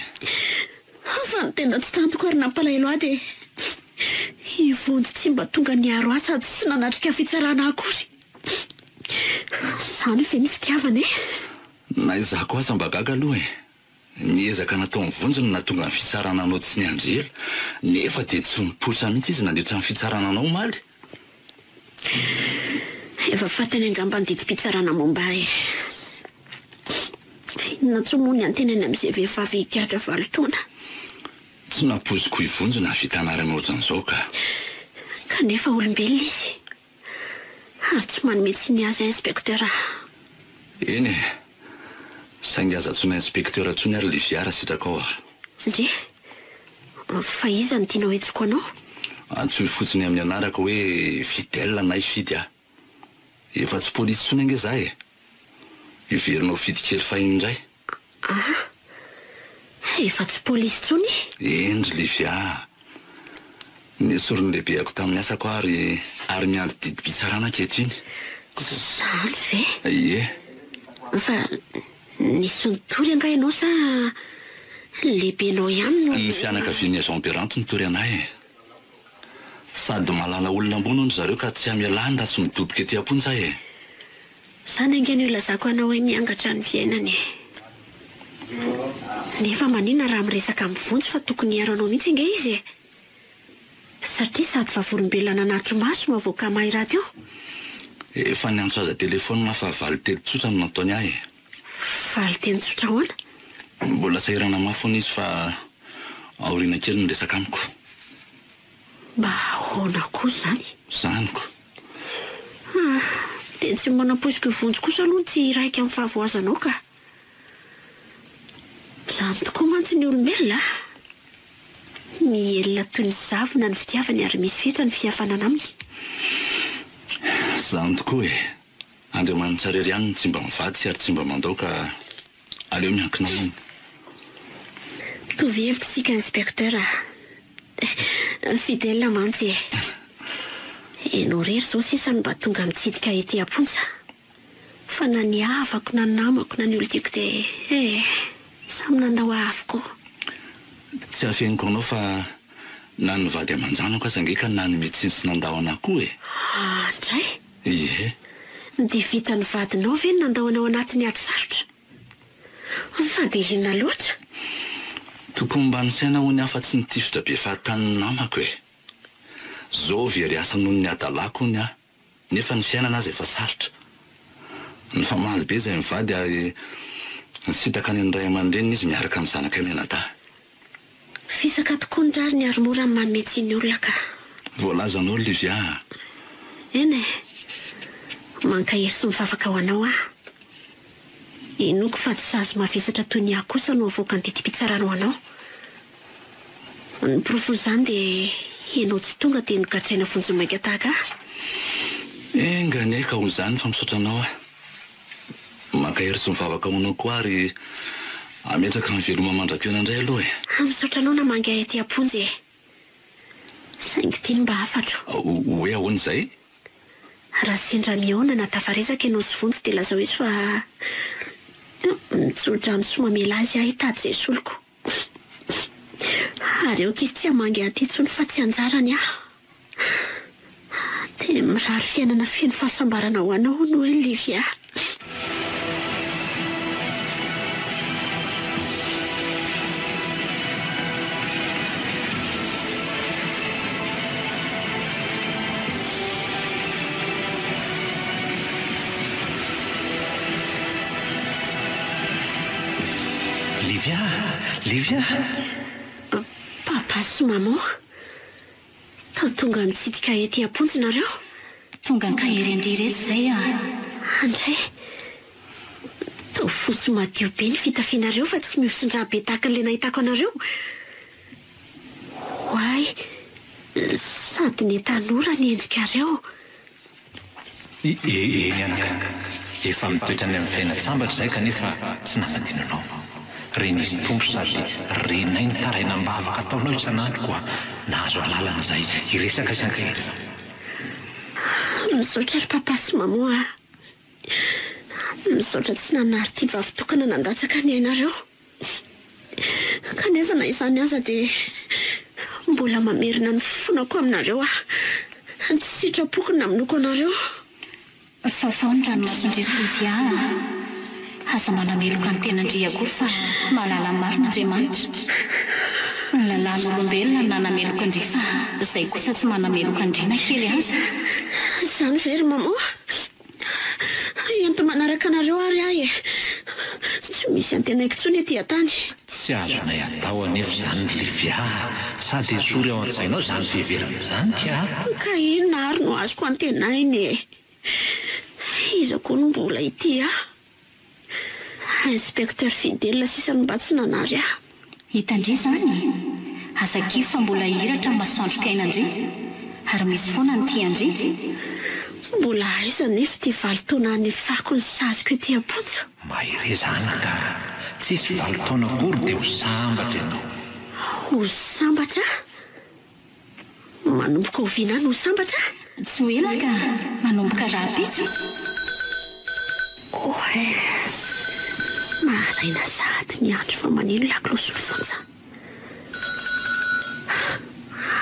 Speaker 3: Fa ny tena tsy tantoko ary nampalahelo ahy dia hivonjy tsy mba tonga niaro ahy sady tsy nanatrika fitsarana akory. Izany ve ny fitiavana e?
Speaker 6: Na izako aza mba gaga aloha e. Niezaka natao mivonjy no natonga ny fitsarana anao tsy niandrela, nefa dia tsy mipoitra mihitsy izy nandritra ny fitsarana anao maly.
Speaker 3: Efa fantany angamba ny didim-pitsarana momba e. natsomony antenany amin'izay vehivavy higadra valotona.
Speaker 6: Tsy napoziko ivonjo na vitanarana ohatran'izao ka.
Speaker 3: Kanefa olombelona izy. Ary tsy manome tsy ny azy inspektera.
Speaker 6: Eny e. Saingy aza tsona inspektera tsony ary Livia raha sitraka ao.
Speaker 3: Ndre, fa iza ny tianao hetsiko anao?
Speaker 6: Antsoy fotsiny amin'ny anaraka hoe fidèle na ifidy a. Efa tsy polisy tsony ange za e. Iverinao fidy kely fahiny indray.
Speaker 3: Efa tsy polisy tsony?
Speaker 6: Endry Livia. Nesorony lehibeako tamin'ny asako ary miandry didy bitsarana ankehitriny.
Speaker 3: Zany ve?
Speaker 6: Ie.
Speaker 3: Fa nisy nitory anga ianao sa lehibenao ihany no...
Speaker 6: Ny fianakavian'ny Jean Beranto nitory anay e. Sady malala olona ambony hono zareo ka tsy amialany raha tsy midoboka ety am-pony e.
Speaker 3: Sana ingeny ilazako anao hoe miangatra ny fiainany. Nefa manina raha miresaka mivonjy fa tokony hiaranao mihitsy inge izy e. Satria sady vavolombelona nanatro maso mavoaka mahay raha teo.
Speaker 6: Efa niantso aza telefônina fa valiteny tsotra no nataony ahy e.
Speaker 3: Valiteny tsotra hoana?
Speaker 6: Mbola sahirana mafy izy fa aoriana kely miresaka amiko.
Speaker 3: Mba ahoana koa zany?
Speaker 6: Zaniko.
Speaker 3: Dia tsy manapoiziko ivonjy kosa aloha tsy raika amin'ny fahavoazanao ka. Zany tokoa mantsy ny olombelona. Mielona toy ny zavona ny fitiavany ary misy fetra ny fihafanana aminy.
Speaker 6: Zany tokoa e. Andriamanitra rery ihany tsy mba mivadika ary tsy mba mandao ka aleo miankina aminy.
Speaker 3: Tovy hevitra tsika inspektera. Fidèle mantsy e. Enao rery zao sisa ny mba tonga mitsidika ety am-ponja. Fa na ny havako na namako na ny olon-tiako dia samy nandao avoko.
Speaker 6: Tsy afeniko anao fa na ny vady aman-janako aza angeka na ny medisiny sy nandao anahy koa e.
Speaker 3: Andray?
Speaker 6: Ie.
Speaker 3: Dia vita ny vadinao ve ny nandao anao anatin'ny ady sarotra? Fa dia inona loatra?
Speaker 6: Tokony mba ny saina ho ny hafa tsy nitifitra be fahatan'ny namako e. Zao very asa noho ny adalako ny aho. Nefa ny fiainana azy efa sarotra. Ny famaly be izay mivady ary nisitaka ny ray aman-dreniny izy miaraka amin'ny zanakay mianadahy.
Speaker 3: Fisaka tokoa ny rary ny ary mora ny manome tsiny olona ka.
Speaker 6: Voalazanao Livia.
Speaker 3: Eny e. Mankahery sy mivavaka ho anao aho. Inoko fa tsy sazo mavesatra toy ny ahy kosa no avoaka ny didi-pitsarana ho anao. Ny porofony izany dia ianao tsy tonga dia nogatraina vonjomaika tahaka ahy.
Speaker 6: Engany ka ho izany fa misaotra anao aho. Mankahery sy mivavaka ho anao koa ary ametraka ny veloma mandram-piona indray aloha e.
Speaker 3: Misaotra anao na manga ety am-ponjy e. Saingy tiany mba hafatro.
Speaker 6: Hoe ahoana izay?
Speaker 3: Raha sendra mihaona na tafaresaka ianao sy vonjy dia lazao izy fa mitsotra ny somamela azy ahy hitady izay soloko. Ary eo kizy tsy hamangy aty intsony fa tsy anjarany aho. Dia mirary fiainana feno fahasambarana ho anao no hoe Livia.
Speaker 5: Livia.
Speaker 3: Papa sy maman. Tao tonga mitsidika ety am-ponjy nareo.
Speaker 4: Tonga nkahery andry rehetra izay
Speaker 3: Andray. Tao fotsy madio be ny fitafianareo fa tsy miosin-draha be tahaka an'ilay nahitako anareo. Hoay, sady ny tanora ny endrikareo.
Speaker 5: Eny anaka. Efa mitoetra ny amin'ny fiainatsambatra izay kanefa tsy namadinanao. Reny izy tompo sady renay ny taraina mbavaka ataonao isan'andro koa nahazo alalana izay hiresaka isan-kehry.
Speaker 3: Misaotra ry papa sy maman aho. Misaotra tsy nanary tia vavitokana nandatsaka ny ainareo. Kanefa na izany aza dia mbola mamerina ny fonako aminareo aho. Tsy sitrapokony aminoko anareo.
Speaker 4: Fafaondra no masondry Livia. Aza manameloka ny tenandry akory fa malala marina Andriamanitra. Ny lalàn'olombelona nanameloka andry fa izay kosa tsy manameloka andriana kely aza.
Speaker 3: Izany very maman. Ento manaraka anareo ary ahy e. tsy misy antenaiko tsony aty an-tany.
Speaker 5: Tsy azonay atao anefa izany Livia, sady sory ao an-tsainao izany fiheverana izany ka.
Speaker 3: Ka inona ary no azoko antenainy e? Iza koa no mbola ity Inspecteur Fidèle sisany mba tsy nanary
Speaker 4: Hitandry izany, azaki fa mbola hiratra masoandro-piaina Andry, ary misy foana ny tia Andry.
Speaker 3: Mbola aiza nefa ty valitaona any fako ny saziko ety am-ponja.
Speaker 5: Mahery izany ka, tsisy valitaona akory dia ho sambatra ianao.
Speaker 3: Ho sambatra? Manomboka ho viana no sambatra?
Speaker 4: Tsy ho ela ka, manomboka raha-pitso.
Speaker 3: Maraina sady ny andro fa manino lakolosy ny fonja.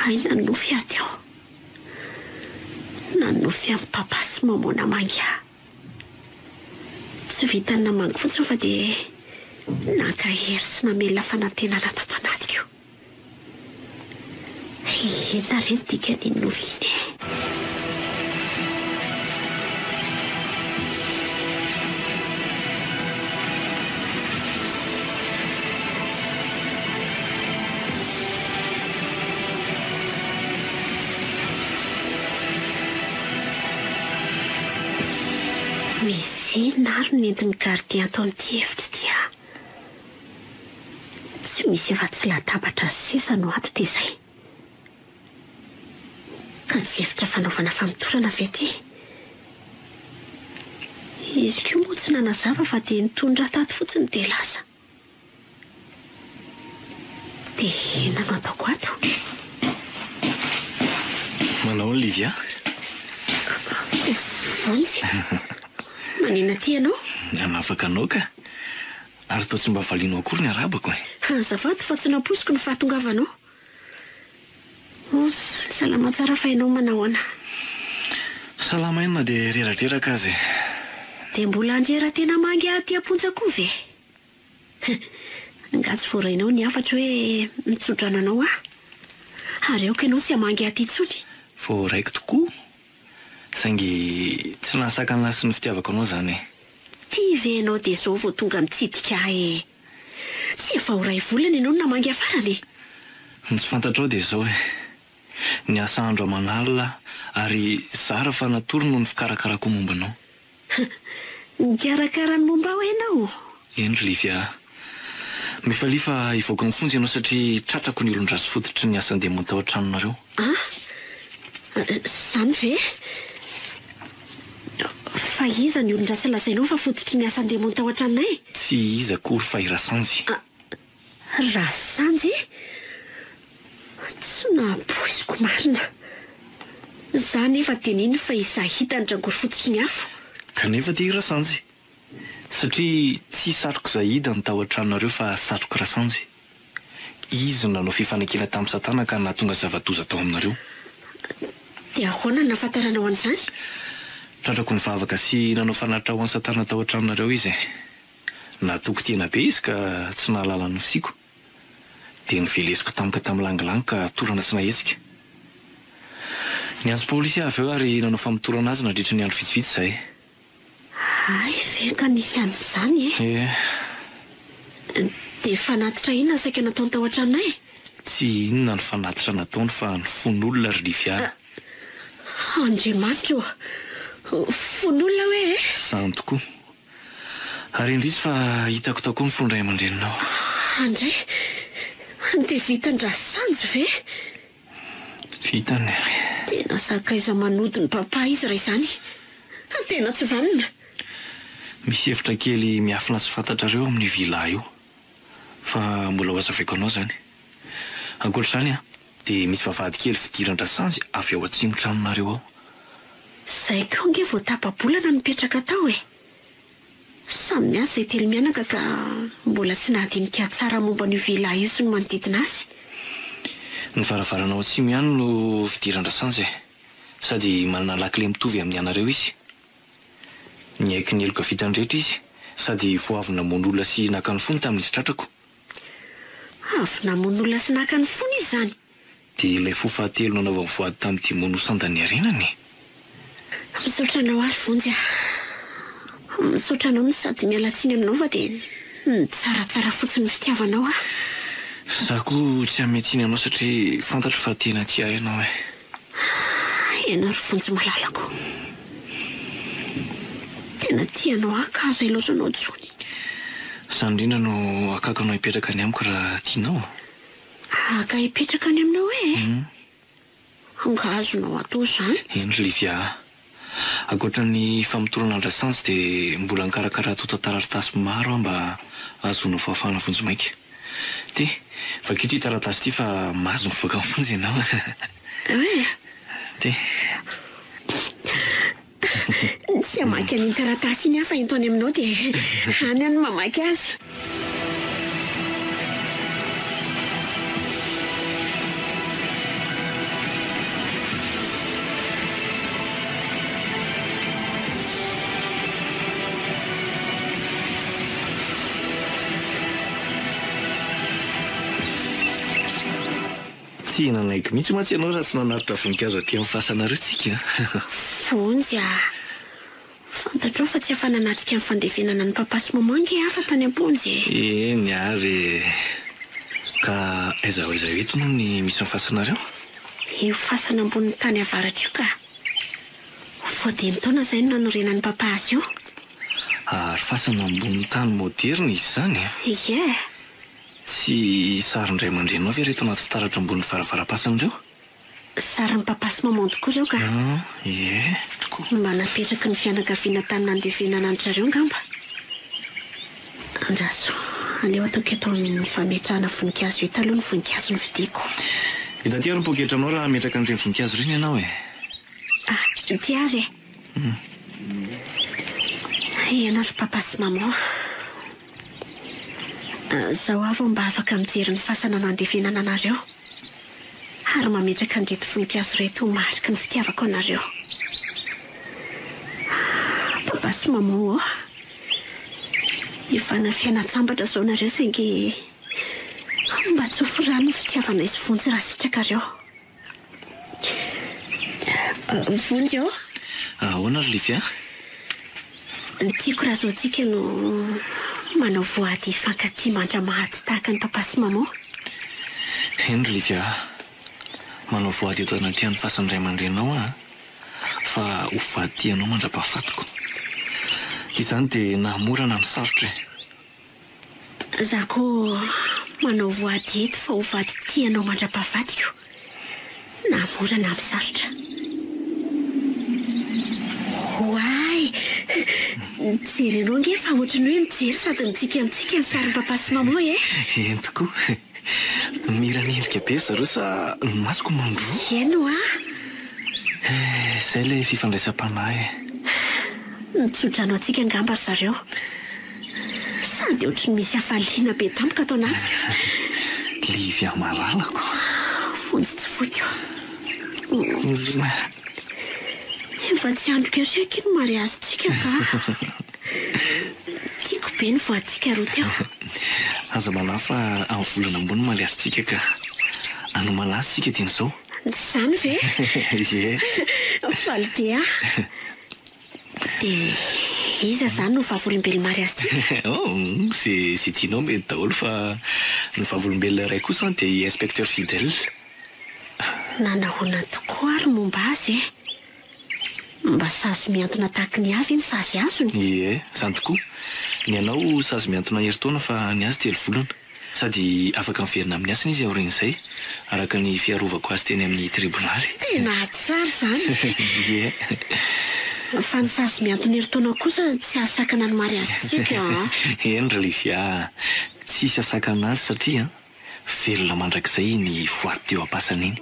Speaker 3: Aina ny nofy aty aho. Nanofy amin'ny papa sy mamona manga. Tsy vita ny namangy fotsy fa dia nankahery sy namela fanantenana tato anatiko. Ena reny dikany nofy iny. Misy naro nentin'ny gardien atao amin'ity efitra ity Tsy misy efa-tsy latabatra sy seza no ato dia izay. Ka tsy efitra fanaovana famitorana ve ty? Izy koa moa tsy nanazava fa dia nitondra tato fotsiny dia lasa. Dia nanao ataoko ato?
Speaker 7: Manao ny Livia?
Speaker 3: Vonjy. Manina ty ianao?
Speaker 7: Anafaka anao ka. Ary tao tsy mba valianao akory ny arabako
Speaker 3: Azafady fa tsy naposiko ny fahatongavanao. Salama tsara fa ianao manao ana.
Speaker 7: Salama inona dia reratreraka azy.
Speaker 3: Dia mbola andrera tena mangy aty am-ponja koa ve? Ngatsy voarainao ny afatra hoe mitsodrana anao Ary aoka ianao tsy hamangy aty intsony.
Speaker 7: Vao raiko tokoa. Saingy tsy nahasakana sy ny fitiavako anao izany.
Speaker 3: Ty ve ianao dia izao vao tonga mitsidika Tsy efa ho ray volana ianao no namangy afarany.
Speaker 7: Ny tsy fantatrao dia izao ny asa andro aman'alina ary zara fa natory no ny fikarakarako momba anao.
Speaker 3: Nikarakara ny momba ho ianao?
Speaker 7: Eny Livia. Mifalifa hivoaka ny fonjy ianao satria tratrako ny olon-drasy fototry ny asa andeha motao an-tranonareo.
Speaker 3: Zany ve? Fa iza ny olon-drasy lazainao fa fototry ny asa andeha motao an-tranonay?
Speaker 7: Tsy iza akory fa i Rasanjy.
Speaker 3: Rasanjy? Tsy napoiziko marina. Zany efa dia niny fa izaho hita ny rangory fototry ny afo.
Speaker 7: Kanefa dia i Rasanjy. Satria tsy satroko Zaida ny tao an-tranonareo fa satroko Rasanjy. Izy nanao fifanakina tamin'ny Satana ka nahatonga zava-doza tao aminareo.
Speaker 3: Dia ahoana ny nahafantaranao an'izany?
Speaker 7: Tratrako ny vavaka sy nanao fanaritra ho an'ny Satana tao an-tranonareo izy. Nahatoky tena be izy ka tsy nahalala ny fisiako. Dia nivelesiko tamika tamin'ny langilangy ka torana sy nahetsika. Niantso polisy avy eo ary nanao famitorana azy nandritra ny andro vitsivitsy izay.
Speaker 3: Ay, ve ka nisy an'izany Dia fanatitra inona saika nataony tao an-tranonay?
Speaker 7: Tsy inona ny fanatitra nataony fa ny fon'olona ry Livia.
Speaker 3: Andriamanitra fon'olona hoe
Speaker 7: Zany tokoa. Ary indrisy fa hitako tao koa mifondray aman-dreninao.
Speaker 3: Andray, dia vitany Rasanjy ve?
Speaker 7: Vitany.
Speaker 3: Tena sakaiza manody ny papa izy raha izany. Tena tsy vanina.
Speaker 7: Misy hevitra kely miafina sy fantatrareo amin'ny vila io. Fa mbola ho azavaiko anao izany. Ankoatr'izany dia misy vavahady kely fidiran'ny Rasanjy avy ao atsimo-tranonareo ao.
Speaker 3: Izay koa nge vao tapa-bolana nipetraka tao Samy miasa izay telo mianaka ka mbola tsy nahadinika tsara momba ny vila io sy ny manodidina azy.
Speaker 7: Ny varavaranao atsimo ihany no fidiran'ny Rasanjy sady manana lakile mitovy amin'ny anareo izy. Ny haiko ny eloka vitany rehetra izy sady voavy namono olona sy naka ny fony tamin'izy tratrako.
Speaker 3: Avy namono olona sy naka ny fony izy zany?
Speaker 7: Dia ilay fo fahatelo nanaova ny voady tamin'ity mono sandany arenany.
Speaker 3: Misaotra anao ary Vonjy. Misaotra anao no sady miala tsiny aminao fa dia Tsaratsara fotsiny fitiavanao a.
Speaker 7: Zaho koa tsy hametsiny anao satria fantatro fa tena tia ianao e.
Speaker 3: Ianao ry vonjy malalako. Tena tianao akaza ilozanao tsony.
Speaker 7: Izany indrindra no akako anao hipetraka any amiko raha tianao.
Speaker 3: Aka hipetraka any aminao e? Angazonao atao izany.
Speaker 7: Eny Livia, ankoatra ny famotorana andrasansy dia mbola nikarakara tantaratasy maro aho mba ahazoana fahafahana vonjy maika. Dia vakio ty taratasy ty fa mahazo mivoaka amin'ny vonjy ianao. Dia
Speaker 3: tsy hamaky an'iny taratasy iny aho fa intony aminao dia any any mamaky azy.
Speaker 7: tsy nanaiky mihitsy mantsy ianao raha tsy nanaritra voninkazo aty amin'ny fasanareo tsika.
Speaker 3: Vonjy a. Fantatrao fa tsy efa nanatrika amin'ny fandevenana ny papa sy maman nge hafa tany am-ponjy.
Speaker 7: Eny ary. Ka aiza eto moa ny misy amin'ny fasanareo?
Speaker 3: Io fasana ambonin'ny tany avaratra io ka. Voadimy taona izay no nanorenan'ny papa azy io.
Speaker 7: Ary fasana ambonin'ny tany moderna izy izany.
Speaker 3: Ie.
Speaker 7: Tsy sarin-dray aman-drenao ve reto anaty fitaratra ambonin'ny varavaram-pasan'ireo?
Speaker 3: Sarin'ny papa sy maman tokoa izao ka.
Speaker 7: Ie, tokoa.
Speaker 3: Mba napetraka ny fianakaviana tany nandevenana an-dry zareo ngamba. Andraso, aleo ataoko eto amin'ny fametrahana voninkazo io taloha ny voninkazo ny vidiako.
Speaker 7: Hita ty ary ny poketra anao raha ametraka an'ireny voninkazo ireny ianao e.
Speaker 3: Ty ary e. Ianao ry papa sy maman. Zaho avy mba afaka mijery ny fasana nandevenana anareo ary mametraka an'reto voninkazo reto mariky ny fitiavako anareo. Papa sy maman efa na fiainatsambatra zao nareo saingy mba tsy ho forano ny fitiavana izy vonjy raha sitrakareo. Vonjy ao.
Speaker 7: Ahoana ry Livia?
Speaker 3: Tiako raha zao tsika no manao voady fankatia mandra-mahaty tahaka ny papa sy maman.
Speaker 7: Eny ry Livia, manao voady eto anaty ny fasan'ray aman-drenao fa ho vady tianao mandra-pahafatoko. Izany dia na mora na misarotra e.
Speaker 3: Zaho koa manao voady eto fa ho vady tianao mandra-pahafatiko. Na mora na misarotra. Hoay! Jerenao nge fa ohatrany hoe mijery sady mitsika mitsika ny sarin'ny papa sy maman e.
Speaker 7: Eny tokoa. Miranendrika be zareo sa ny masoko mandroa.
Speaker 3: Eno a.
Speaker 7: Izay ilay fifandraisam-panahy e.
Speaker 3: Mitsodrano atsika ngamba ry zareo. Sady ohatrany misy hafaliana be tampoka atao anatiko.
Speaker 7: Livia malalako.
Speaker 3: Vonjy tsy foiko. Efa tsy androka seka ino mariazy tsika ka. Tiako be ny voaditsika roa teo.
Speaker 7: Aza manahy fa amin'ny volana ambony mariazy tsika ka. Ano malazy tsika teny izao.
Speaker 3: Izany ve?
Speaker 7: Ie.
Speaker 3: Faly be a. Dia iza izany no vavolombelona mariazy tika?
Speaker 7: Zay tianao mety daholo fa ny vavolombelona iray kosa dia inspecteur fidèle.
Speaker 3: Nanahoana tokoa ary momba azy e. Mba sazy miantona tahaka ny avy iny sazy azony.
Speaker 7: Ie, izany tokoa. Ny anao sazy miantona herintaona fa ny azy 3 volana. Sady afaka miverina amin'ny asany izy aorian'izay araka ny fiarovako azy teny amin'ny tribonaly.
Speaker 3: Tena tsara izany.
Speaker 7: Ie.
Speaker 3: Fa ny sazy miantona herintaona kosa tsy ahasakana ny mariazy tsika.
Speaker 7: Eny ry Livia, tsisy ahasakana azy satria velona mandrakizay ny voady teo am-pasana iny.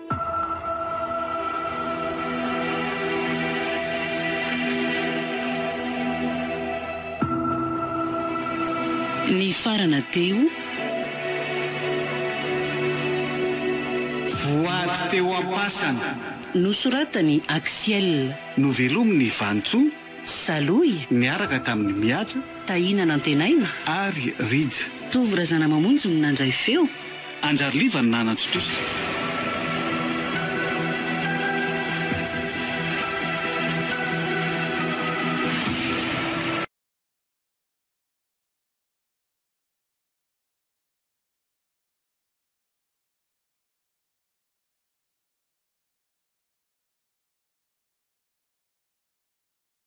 Speaker 1: Ny farana teo
Speaker 2: voady teo am-pasana
Speaker 1: nosoratany Axiel
Speaker 2: novelominy Vantsoa
Speaker 1: Saloy
Speaker 2: niaraka tamin'ny mihaja
Speaker 1: Tahina Nantenaina
Speaker 2: ary Rija
Speaker 1: Tovy Razana Mamonjy no nandray feo
Speaker 2: Anjariliva ny nanatsotosa.